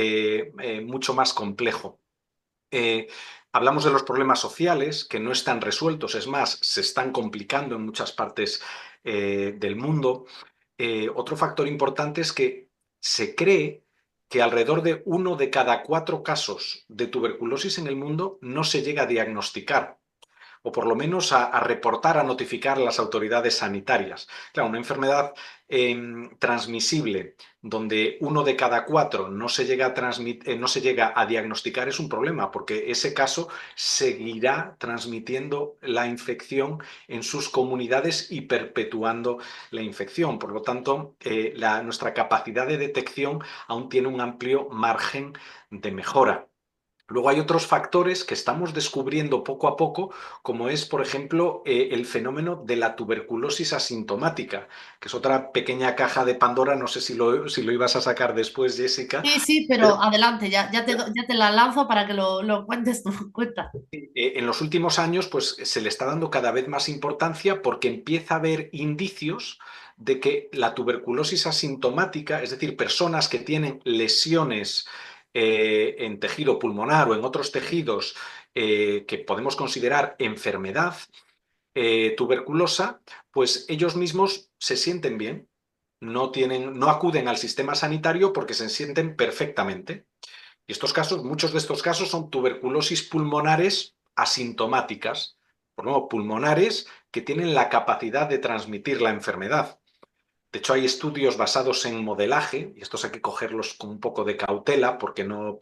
mucho más complejo. Eh, Hablamos de los problemas sociales que no están resueltos, es más, se están complicando en muchas partes del mundo. Otro factor importante es que se cree que alrededor de 1 de cada 4 casos de tuberculosis en el mundo no se llega a diagnosticar o por lo menos a reportar, a notificar a las autoridades sanitarias. Claro, una enfermedad transmisible donde 1 de cada 4 no se llega no se llega a diagnosticar es un problema, porque ese caso seguirá transmitiendo la infección en sus comunidades y perpetuando la infección. Por lo tanto, nuestra capacidad de detección aún tiene un amplio margen de mejora. Luego hay otros factores que estamos descubriendo poco a poco, como es, por ejemplo, el fenómeno de la tuberculosis asintomática, que es otra pequeña caja de Pandora. No sé si lo ibas a sacar después, Jessica. Sí, sí, Pero pero adelante, ya te la lanzo para que lo cuentes tú. Cuenta. en los últimos años, pues se le está dando cada vez más importancia porque empieza a haber indicios de que la tuberculosis asintomática, es decir, personas que tienen lesiones en tejido pulmonar o en otros tejidos que podemos considerar enfermedad tuberculosa, pues ellos mismos se sienten bien, no acuden al sistema sanitario porque se sienten perfectamente. Y muchos de estos casos son tuberculosis pulmonares asintomáticas, por nuevo, pulmonares que tienen la capacidad de transmitir la enfermedad. De hecho, hay estudios basados en modelaje, y estos hay que cogerlos con un poco de cautela porque no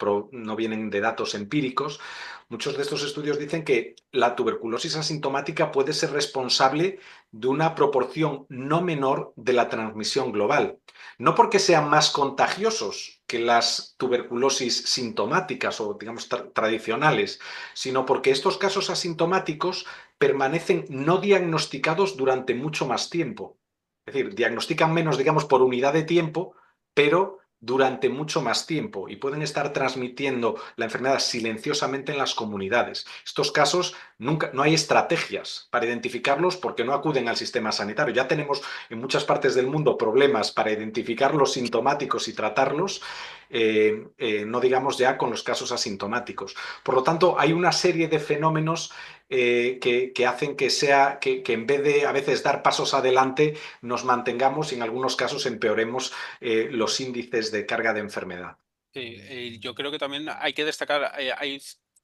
vienen de datos empíricos. Muchos de estos estudios dicen que la tuberculosis asintomática puede ser responsable de una proporción no menor de la transmisión global. No porque sean más contagiosos que las tuberculosis sintomáticas o, digamos, tradicionales, sino porque estos casos asintomáticos permanecen no diagnosticados durante mucho más tiempo. Es decir, diagnostican menos, digamos, por unidad de tiempo, pero durante mucho más tiempo y pueden estar transmitiendo la enfermedad silenciosamente en las comunidades. Estos casos no hay estrategias para identificarlos porque no acuden al sistema sanitario. Ya tenemos en muchas partes del mundo problemas para identificar los sintomáticos y tratarlos, no digamos ya con los casos asintomáticos. Por lo tanto, hay una serie de fenómenos que hacen que en vez de a veces dar pasos adelante, nos mantengamos y en algunos casos empeoremos los índices de carga de enfermedad. Sí, y yo creo que también hay que destacar,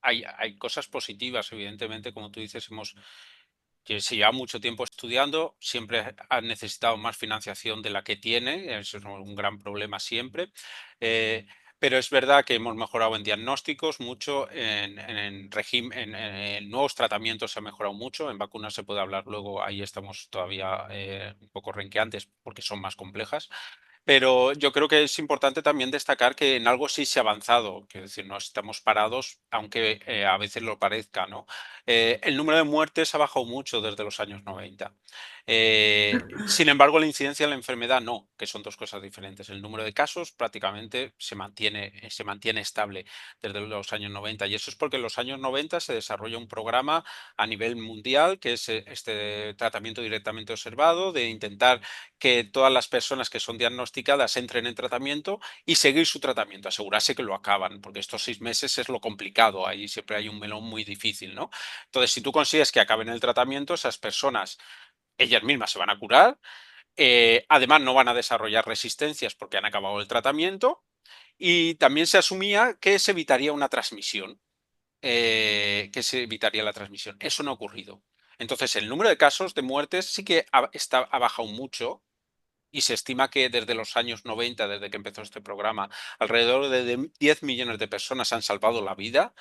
hay cosas positivas, evidentemente, como tú dices, que se lleva mucho tiempo estudiando, siempre ha necesitado más financiación de la que tiene, eso es un gran problema siempre. Pero es verdad que hemos mejorado en diagnósticos mucho, en nuevos tratamientos se ha mejorado mucho, en vacunas se puede hablar luego, ahí estamos todavía un poco renqueantes porque son más complejas. Pero yo creo que es importante también destacar que en algo sí se ha avanzado, que es decir, no estamos parados, aunque a veces lo parezca, ¿no? El número de muertes ha bajado mucho desde los años 90. Sin embargo, la incidencia de la enfermedad no, que son dos cosas diferentes. El número de casos prácticamente se mantiene estable desde los años 90 y eso es porque en los años 90 se desarrolla un programa a nivel mundial que es este tratamiento directamente observado, de intentar que todas las personas que son diagnosticadas entren en tratamiento y seguir su tratamiento, asegurarse que lo acaban, porque estos 6 meses es lo complicado, ahí siempre hay un melón muy difícil, ¿no? Entonces, si tú consigues que acaben el tratamiento, esas personas ellas mismas se van a curar, además no van a desarrollar resistencias porque han acabado el tratamiento y también se asumía que se evitaría una transmisión, que se evitaría la transmisión. Eso no ha ocurrido. Entonces, el número de casos de muertes sí que ha bajado mucho y se estima que desde los años 90, desde que empezó este programa, alrededor de 10 millones de personas han salvado la vida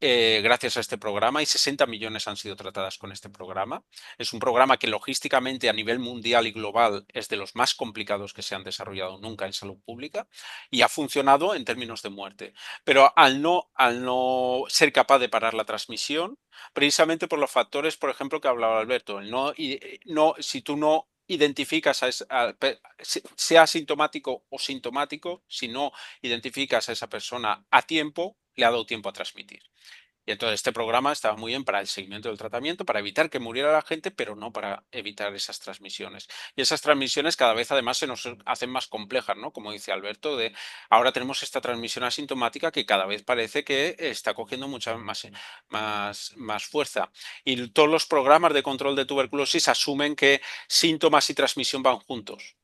gracias a este programa y 60 millones han sido tratadas con este programa. Es un programa que logísticamente a nivel mundial y global es de los más complicados que se han desarrollado nunca en salud pública y ha funcionado en términos de muerte. Pero al no ser capaz de parar la transmisión, precisamente por los factores, por ejemplo, que hablaba Alberto, si tú no identificas sea asintomático o sintomático, si no identificas a esa persona a tiempo, le ha dado tiempo a transmitir. Y entonces este programa estaba muy bien para el seguimiento del tratamiento, para evitar que muriera la gente, pero no para evitar esas transmisiones. Y esas transmisiones cada vez además se nos hacen más complejas, ¿no? Como dice Alberto, ahora tenemos esta transmisión asintomática que cada vez parece que está cogiendo mucha más fuerza. Y todos los programas de control de tuberculosis asumen que síntomas y transmisión van juntos,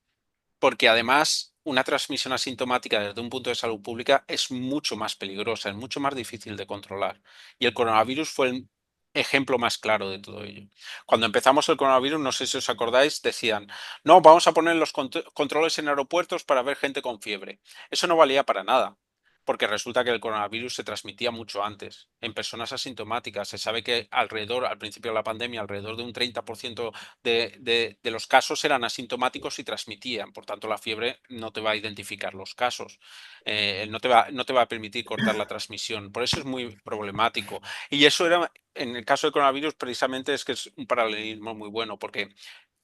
porque además una transmisión asintomática desde un punto de salud pública es mucho más peligrosa, es mucho más difícil de controlar. Y el coronavirus fue el ejemplo más claro de todo ello. Cuando empezamos el coronavirus, no sé si os acordáis, decían, no, vamos a poner los controles en aeropuertos para ver gente con fiebre. Eso no valía para nada, porque resulta que el coronavirus se transmitía mucho antes, en personas asintomáticas. Se sabe que al principio de la pandemia, alrededor de un 30% de los casos eran asintomáticos y transmitían. Por tanto, la fiebre no te va a identificar los casos, no te va a permitir cortar la transmisión. Por eso es muy problemático. Y eso era, en el caso del coronavirus, precisamente es que es un paralelismo muy bueno, porque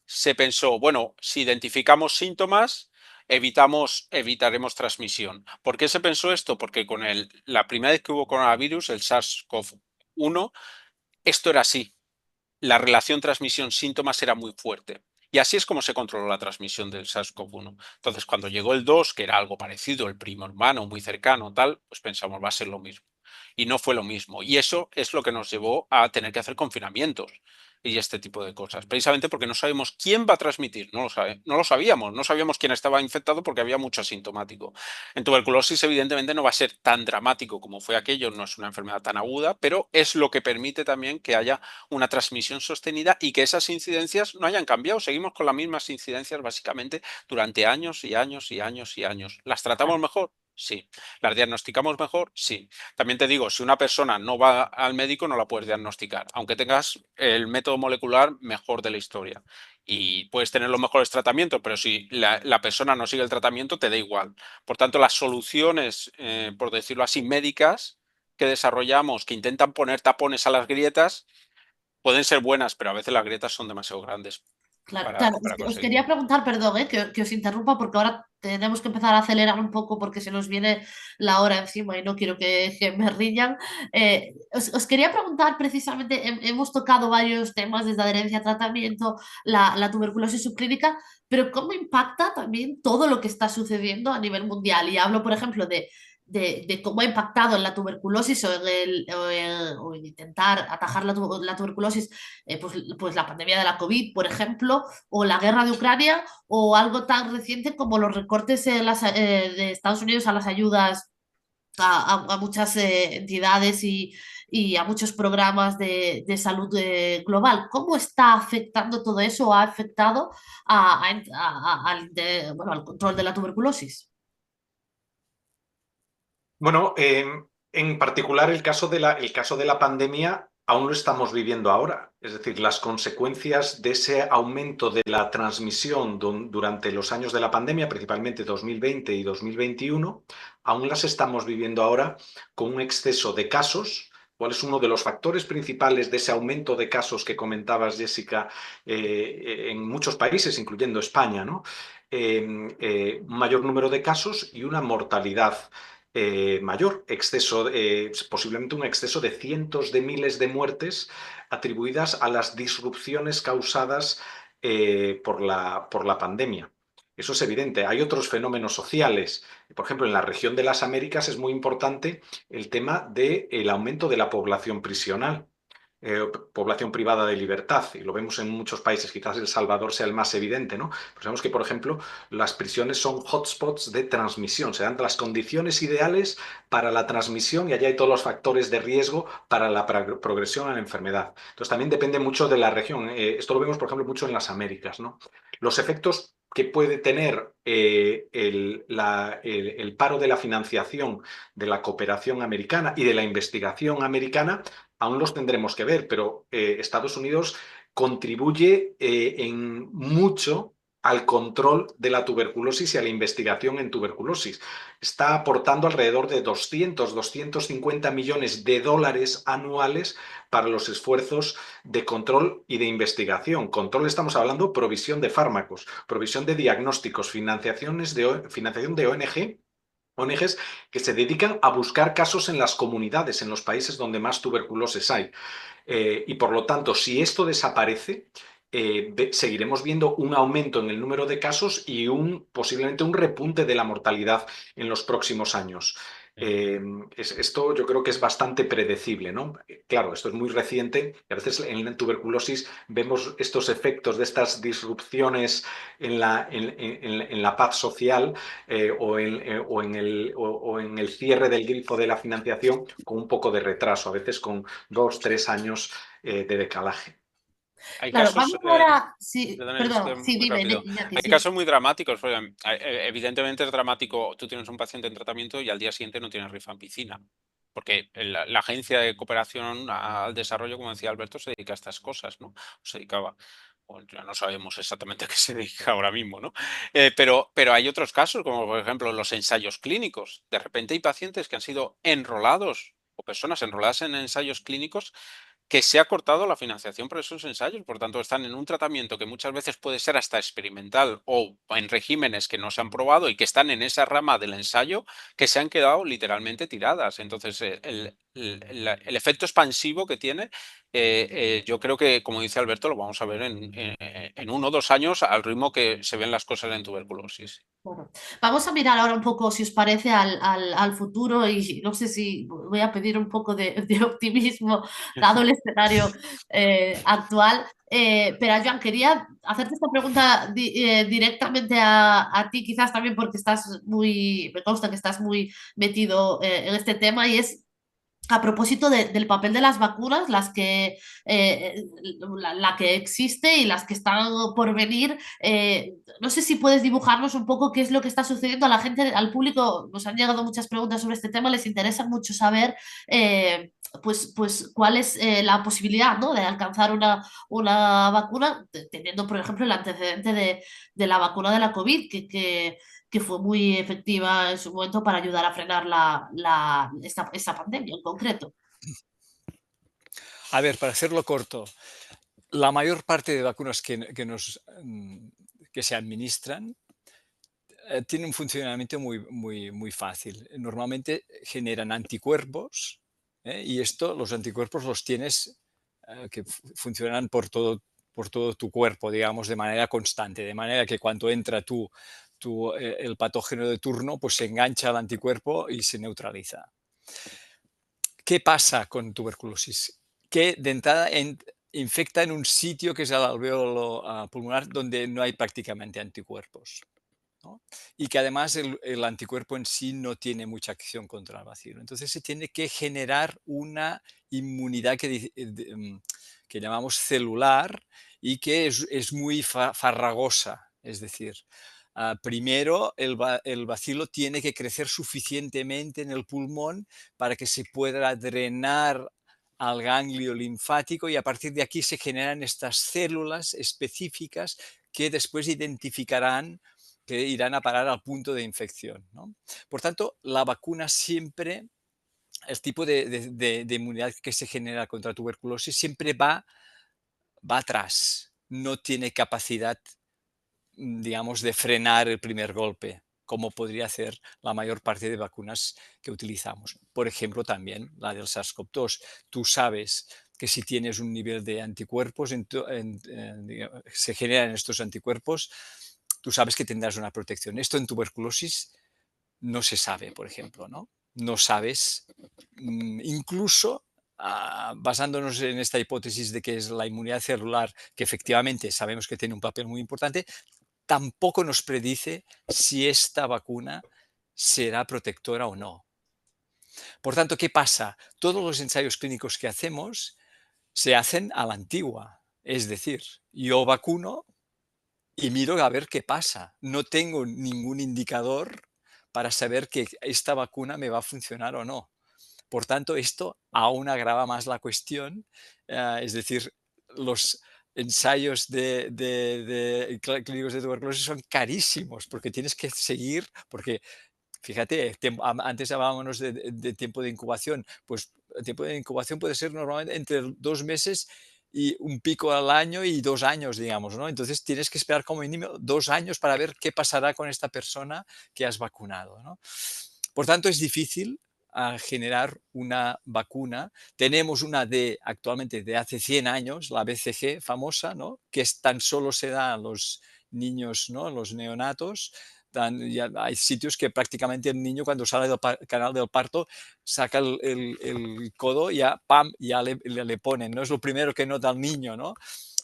se pensó, bueno, si identificamos síntomas, evitaremos transmisión. ¿Por qué se pensó esto? Porque con la primera vez que hubo coronavirus, el SARS-CoV-1, esto era así. La relación transmisión-síntomas era muy fuerte. Y así es como se controló la transmisión del SARS-CoV-1. Entonces, cuando llegó el 2, que era algo parecido, el primo hermano, muy cercano, tal, pues pensamos, va a ser lo mismo. Y no fue lo mismo. Y eso es lo que nos llevó a tener que hacer confinamientos y este tipo de cosas. Precisamente porque no sabemos quién va a transmitir. No lo sabíamos. No sabíamos quién estaba infectado porque había mucho asintomático. En tuberculosis, evidentemente, no va a ser tan dramático como fue aquello. No es una enfermedad tan aguda, pero es lo que permite también que haya una transmisión sostenida y que esas incidencias no hayan cambiado. Seguimos con las mismas incidencias básicamente durante años y años y años y años. ¿Las tratamos mejor? Sí. ¿Las diagnosticamos mejor? Sí. También te digo, si una persona no va al médico, no la puedes diagnosticar, aunque tengas el método molecular mejor de la historia. Y puedes tener los mejores tratamientos, pero si la persona no sigue el tratamiento, te da igual. Por tanto, las soluciones, por decirlo así, médicas que desarrollamos, que intentan poner tapones a las grietas, pueden ser buenas, pero a veces las grietas son demasiado grandes Claro, para claro. Os quería conseguirlo. preguntar, perdón, que os interrumpa porque ahora tenemos que empezar a acelerar un poco porque se nos viene la hora encima y no quiero que me riñan. Os quería preguntar precisamente, hemos tocado varios temas desde adherencia a tratamiento, la tuberculosis subclínica, pero ¿cómo impacta también todo lo que está sucediendo a nivel mundial? Y hablo, por ejemplo, de cómo ha impactado en la tuberculosis o en intentar atajar la tuberculosis pues la pandemia de la COVID, por ejemplo, o la guerra de Ucrania, o algo tan reciente como los recortes de Estados Unidos a las ayudas a muchas entidades y a muchos programas de salud global. ¿Cómo está afectando todo eso o ha afectado bueno, al control de la tuberculosis? Bueno, en particular el caso de la pandemia aún lo estamos viviendo ahora. Es decir, las consecuencias de ese aumento de la transmisión durante los años de la pandemia, principalmente 2020 y 2021, aún las estamos viviendo ahora con un exceso de casos ¿Cuál es uno de los factores principales de ese aumento de casos que comentabas, Jessica, en muchos países, incluyendo España, ¿no? Un mayor número de casos y una mortalidad mayor, posiblemente un exceso de cientos de miles de muertes atribuidas a las disrupciones causadas por la pandemia. Eso es evidente. Hay otros fenómenos sociales. Por ejemplo, en la región de las Américas es muy importante el tema del aumento de la población prisional, población privada de libertad, y lo vemos en muchos países, quizás El Salvador sea el más evidente, ¿no? Pero sabemos que, por ejemplo, las prisiones son hotspots de transmisión, se dan las condiciones ideales para la transmisión y allá hay todos los factores de riesgo para la progresión a la enfermedad. Entonces también depende mucho de la región. Esto lo vemos, por ejemplo, mucho en las Américas, ¿no? Los efectos que puede tener el paro de la financiación de la cooperación americana y de la investigación americana aún los tendremos que ver, pero Estados Unidos contribuye en mucho al control de la tuberculosis y a la investigación en tuberculosis. Está aportando alrededor de 250 millones de dólares anuales para los esfuerzos de control y de investigación. Control, estamos hablando, provisión de fármacos, provisión de diagnósticos, financiación de ONGs que se dedican a buscar casos en las comunidades, en los países donde más tuberculosis hay. Y por lo tanto, si esto desaparece, seguiremos viendo un aumento en el número de casos y posiblemente un repunte de la mortalidad en los próximos años. Esto yo creo que es bastante predecible, ¿no? Claro, esto es muy reciente y a veces en la tuberculosis vemos estos efectos de estas disrupciones en la paz social o en el cierre del grifo de la financiación con un poco de retraso, a veces con 2, 3 años de decalaje. Hay Claro, casos, vamos ahora, sí, perdona, perdón, sí, muy dime, rápido. Iñaki, Hay sí. casos muy dramáticos, porque, evidentemente es dramático, tú tienes un paciente en tratamiento y al día siguiente no tienes rifampicina, porque la Agencia de Cooperación al Desarrollo, como decía Alberto, se dedica a estas cosas, ¿no? O se dedicaba, o ya no sabemos exactamente a qué se dedica ahora mismo, ¿no? Pero hay otros casos, como por ejemplo los ensayos clínicos. De repente hay pacientes que han sido enrolados o personas enroladas en ensayos clínicos que se ha cortado la financiación por esos ensayos, por tanto están en un tratamiento que muchas veces puede ser hasta experimental o en regímenes que no se han probado y que están en esa rama del ensayo que se han quedado literalmente tiradas. Entonces, el efecto expansivo que tiene, yo creo que, como dice Alberto, lo vamos a ver en 1 o 2 años al ritmo que se ven las cosas en tuberculosis. Bueno, vamos a mirar ahora un poco, si os parece, al futuro y no sé si voy a pedir un poco de optimismo dado el escenario actual. Pero, Joan, quería hacerte esta pregunta directamente a ti, quizás también porque me consta que estás muy metido en este tema y es a propósito del papel de las vacunas, la que existe y las que están por venir, no sé si puedes dibujarnos un poco qué es lo que está sucediendo a la gente, al público. Nos han llegado muchas preguntas sobre este tema, les interesa mucho saber pues cuál es la posibilidad, ¿no?, de alcanzar una vacuna, teniendo, por ejemplo, el antecedente de la vacuna de la COVID, que fue muy efectiva en su momento para ayudar a frenar esta pandemia en concreto. A ver, para hacerlo corto, la mayor parte de vacunas que se administran tienen un funcionamiento muy fácil. Normalmente generan anticuerpos, y los anticuerpos los tienes que funcionan por todo tu cuerpo, digamos, de manera constante, de manera que cuando entra el patógeno de turno, pues se engancha al anticuerpo y se neutraliza. ¿Qué pasa con tuberculosis? Que de entrada infecta en un sitio que es el alvéolo pulmonar donde no hay prácticamente anticuerpos, ¿no? Y que además el anticuerpo en sí no tiene mucha acción contra el bacilo. Entonces se tiene que generar una inmunidad que llamamos celular y que es muy farragosa. Es decir, primero el bacilo tiene que crecer suficientemente en el pulmón para que se pueda drenar al ganglio linfático y a partir de aquí se generan estas células específicas que después identificarán que irán a parar al punto de infección, ¿no? Por tanto, la vacuna siempre el tipo de inmunidad que se genera contra tuberculosis siempre va atrás, no tiene capacidad, digamos, de frenar el primer golpe, como podría hacer la mayor parte de vacunas que utilizamos. Por ejemplo, también la del SARS-CoV-2. Tú sabes que si tienes un nivel de anticuerpos, se generan estos anticuerpos, tú sabes que tendrás una protección. Esto en tuberculosis no se sabe, por ejemplo, ¿no? No sabes, incluso basándonos en esta hipótesis de que es la inmunidad celular, que efectivamente sabemos que tiene un papel muy importante, tampoco nos predice si esta vacuna será protectora o no. Por tanto, ¿qué pasa? Todos los ensayos clínicos que hacemos se hacen a la antigua. Es decir, yo vacuno y miro a ver qué pasa. No tengo ningún indicador para saber que esta vacuna me va a funcionar o no. Por tanto, esto aún agrava más la cuestión, es decir, los ensayos clínicos de tuberculosis son carísimos porque tienes que seguir, porque fíjate, antes hablábamos de tiempo de incubación, pues el tiempo de incubación puede ser normalmente entre 2 meses y un pico al año y 2 años, digamos, ¿no? Entonces tienes que esperar como mínimo 2 años para ver qué pasará con esta persona que has vacunado, ¿no? Por tanto, es difícil generar una vacuna. Tenemos una actualmente de hace 100 años, la BCG famosa, ¿no? Que tan solo se da a los niños, ¿no? Los neonatos. Ya hay sitios que prácticamente el niño cuando sale del canal del parto saca el codo y ya, ¡pam!, ya le ponen. No es lo primero que nota el niño, ¿no?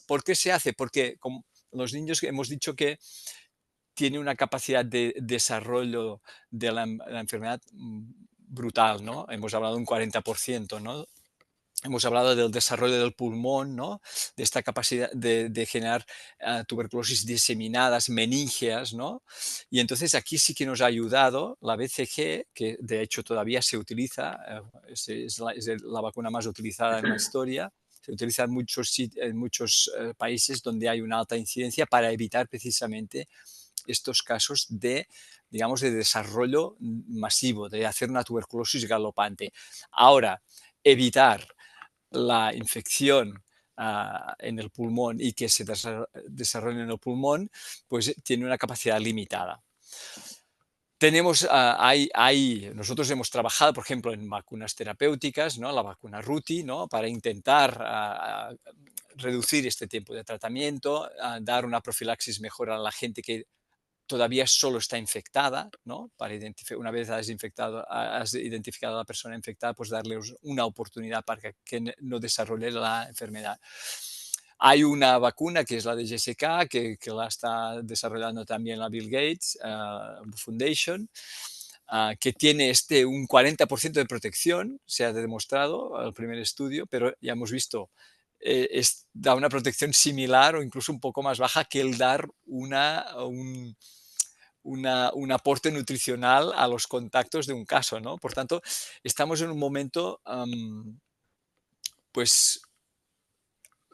¿Por qué se hace? Porque como los niños hemos dicho que tiene una capacidad de desarrollo de la enfermedad brutal, ¿no? Hemos hablado de un 40%, ¿no? Hemos hablado del desarrollo del pulmón, ¿no? De esta capacidad de generar tuberculosis diseminadas, meningias, ¿no? Y entonces aquí sí que nos ha ayudado la BCG, que de hecho todavía se utiliza, es la vacuna más utilizada en la historia. Se utiliza en muchos países donde hay una alta incidencia para evitar precisamente estos casos de, digamos, de desarrollo masivo, de hacer una tuberculosis galopante. Ahora, evitar la infección en el pulmón y que se desarrolle en el pulmón, pues tiene una capacidad limitada. Nosotros hemos trabajado, por ejemplo, en vacunas terapéuticas, ¿no? La vacuna RUTI, ¿no? Para intentar reducir este tiempo de tratamiento, dar una profilaxis mejor a la gente que todavía solo está infectada, ¿no? Para una vez has identificado a la persona infectada, pues darle una oportunidad para que no desarrolle la enfermedad. Hay una vacuna que es la de GSK, que la está desarrollando también la Bill Gates Foundation, que tiene un 40% de protección, se ha demostrado el primer estudio, pero ya hemos visto, da una protección similar o incluso un poco más baja que el dar un aporte nutricional a los contactos de un caso, ¿no? Por tanto, estamos en un momento, pues,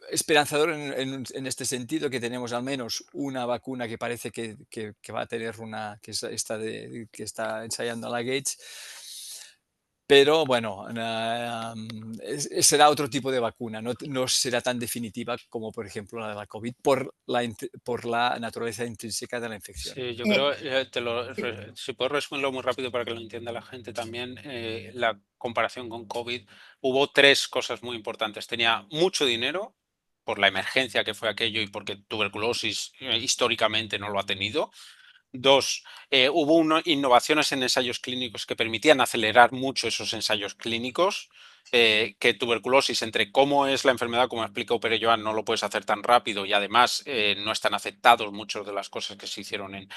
esperanzador en este sentido, que tenemos al menos una vacuna que parece que va a tener que es esta que está ensayando la Gates. Pero bueno, será otro tipo de vacuna, no será tan definitiva como, por ejemplo, la de la COVID por la naturaleza intrínseca de la infección. Sí, yo creo, si puedo resumirlo muy rápido para que lo entienda la gente también, la comparación con COVID, hubo 3 cosas muy importantes. Tenía mucho dinero por la emergencia que fue aquello y porque tuberculosis históricamente no lo ha tenido. 2, hubo innovaciones en ensayos clínicos que permitían acelerar mucho esos ensayos clínicos, que tuberculosis, entre cómo es la enfermedad, como explicó Pere Joan, no lo puedes hacer tan rápido y además no están aceptados muchas de las cosas que se hicieron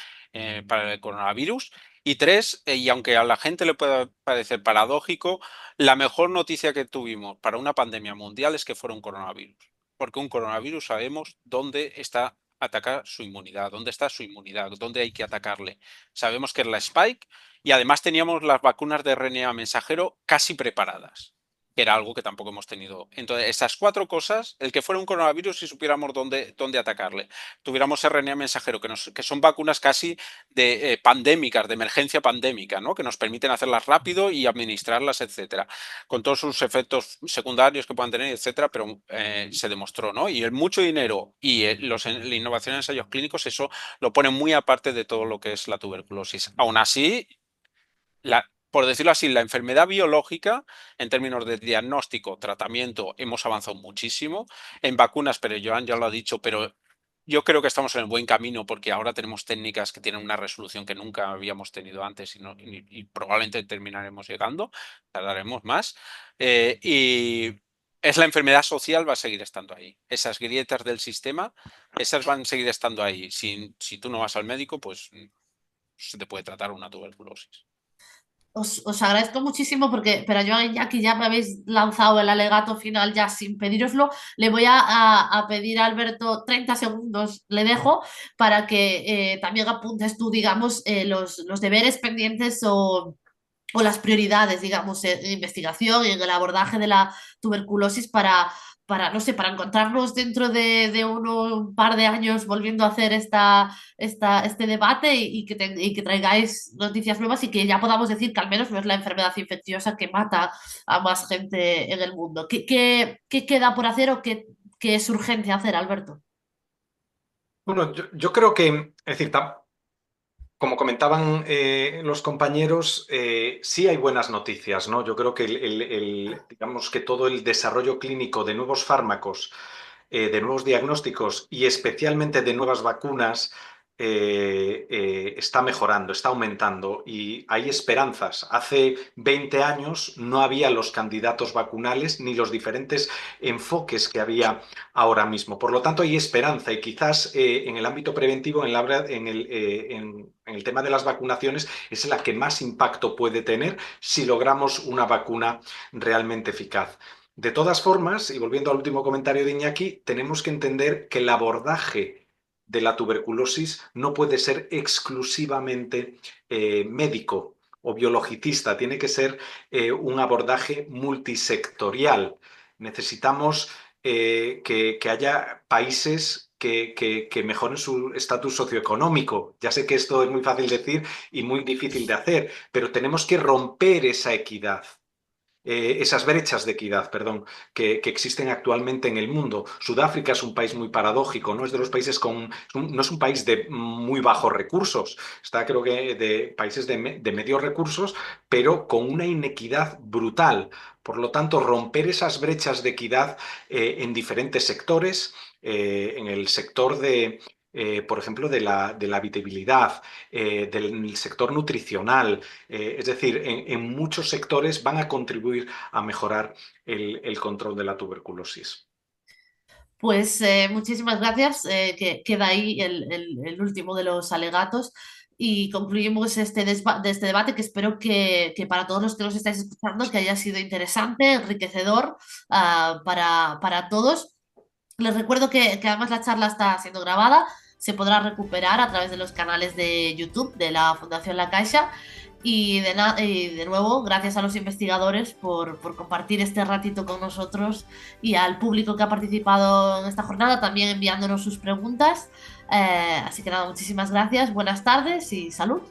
para el coronavirus. Y 3, y aunque a la gente le pueda parecer paradójico, la mejor noticia que tuvimos para una pandemia mundial es que fuera un coronavirus, porque un coronavirus sabemos dónde está atacar su inmunidad, dónde está su inmunidad, dónde hay que atacarle. Sabemos que es la Spike y además teníamos las vacunas de RNA mensajero casi preparadas. que era algo que tampoco hemos tenido. Entonces, esas 4 cosas, el que fuera un coronavirus, si supiéramos dónde atacarle, tuviéramos RNA mensajero, que son vacunas casi de pandémicas, de emergencia pandémica, ¿no? Que nos permiten hacerlas rápido y administrarlas, etcétera, con todos sus efectos secundarios que puedan tener, etcétera, pero se demostró, ¿no? Y el mucho dinero y la innovación en ensayos clínicos, eso lo pone muy aparte de todo lo que es la tuberculosis. Aún así, por decirlo así, la enfermedad biológica, en términos de diagnóstico, tratamiento, hemos avanzado muchísimo. En vacunas, pero Joan ya lo ha dicho, pero yo creo que estamos en el buen camino porque ahora tenemos técnicas que tienen una resolución que nunca habíamos tenido antes y probablemente terminaremos llegando, tardaremos más. Y es la enfermedad social, va a seguir estando ahí. Esas grietas del sistema, esas van a seguir estando ahí. Si tú no vas al médico, pues se te puede tratar una tuberculosis. Os agradezco muchísimo porque, pero yo ya que ya me habéis lanzado el alegato final ya sin pedíroslo, le voy a pedir a Alberto 30 segundos, le dejo, para que también apuntes tú, digamos, los deberes pendientes o las prioridades, digamos, en investigación y en el abordaje de la tuberculosis no sé, para encontrarnos dentro de un par de años volviendo a hacer este debate y que traigáis noticias nuevas y que ya podamos decir que al menos no es la enfermedad infecciosa que mata a más gente en el mundo. ¿Qué queda por hacer o qué es urgente hacer, Alberto? Bueno, yo creo que, es decir, como comentaban los compañeros, sí hay buenas noticias, ¿no? Yo creo que digamos que todo el desarrollo clínico de nuevos fármacos, de nuevos diagnósticos y especialmente de nuevas vacunas está mejorando, está aumentando y hay esperanzas. Hace 20 años no había los candidatos vacunales ni los diferentes enfoques que había ahora mismo. Por lo tanto, hay esperanza y quizás en el ámbito preventivo, en el tema de las vacunaciones, es la que más impacto puede tener si logramos una vacuna realmente eficaz. De todas formas, y volviendo al último comentario de Iñaki, tenemos que entender que el abordaje de la tuberculosis no puede ser exclusivamente médico o biologicista, tiene que ser un abordaje multisectorial. Necesitamos que haya países que mejoren su estatus socioeconómico. Ya sé que esto es muy fácil decir y muy difícil de hacer, pero tenemos que romper esa equidad. Esas brechas de equidad, perdón, que existen actualmente en el mundo. Sudáfrica es un país muy paradójico, no es de los países no es un país de muy bajos recursos, está creo que de países de medios recursos, pero con una inequidad brutal. Por lo tanto, romper esas brechas de equidad en diferentes sectores, en el sector por ejemplo, de la habitabilidad, del sector nutricional, es decir, en muchos sectores van a contribuir a mejorar el control de la tuberculosis. Pues muchísimas gracias. Que queda ahí el último de los alegatos y concluimos este debate que espero que para todos los que nos estáis escuchando que haya sido interesante, enriquecedor para todos. Les recuerdo que además la charla está siendo grabada, se podrá recuperar a través de los canales de YouTube de la Fundación La Caixa. Y de nuevo, gracias a los investigadores por compartir este ratito con nosotros y al público que ha participado en esta jornada, también enviándonos sus preguntas. Así que nada, muchísimas gracias, buenas tardes y salud.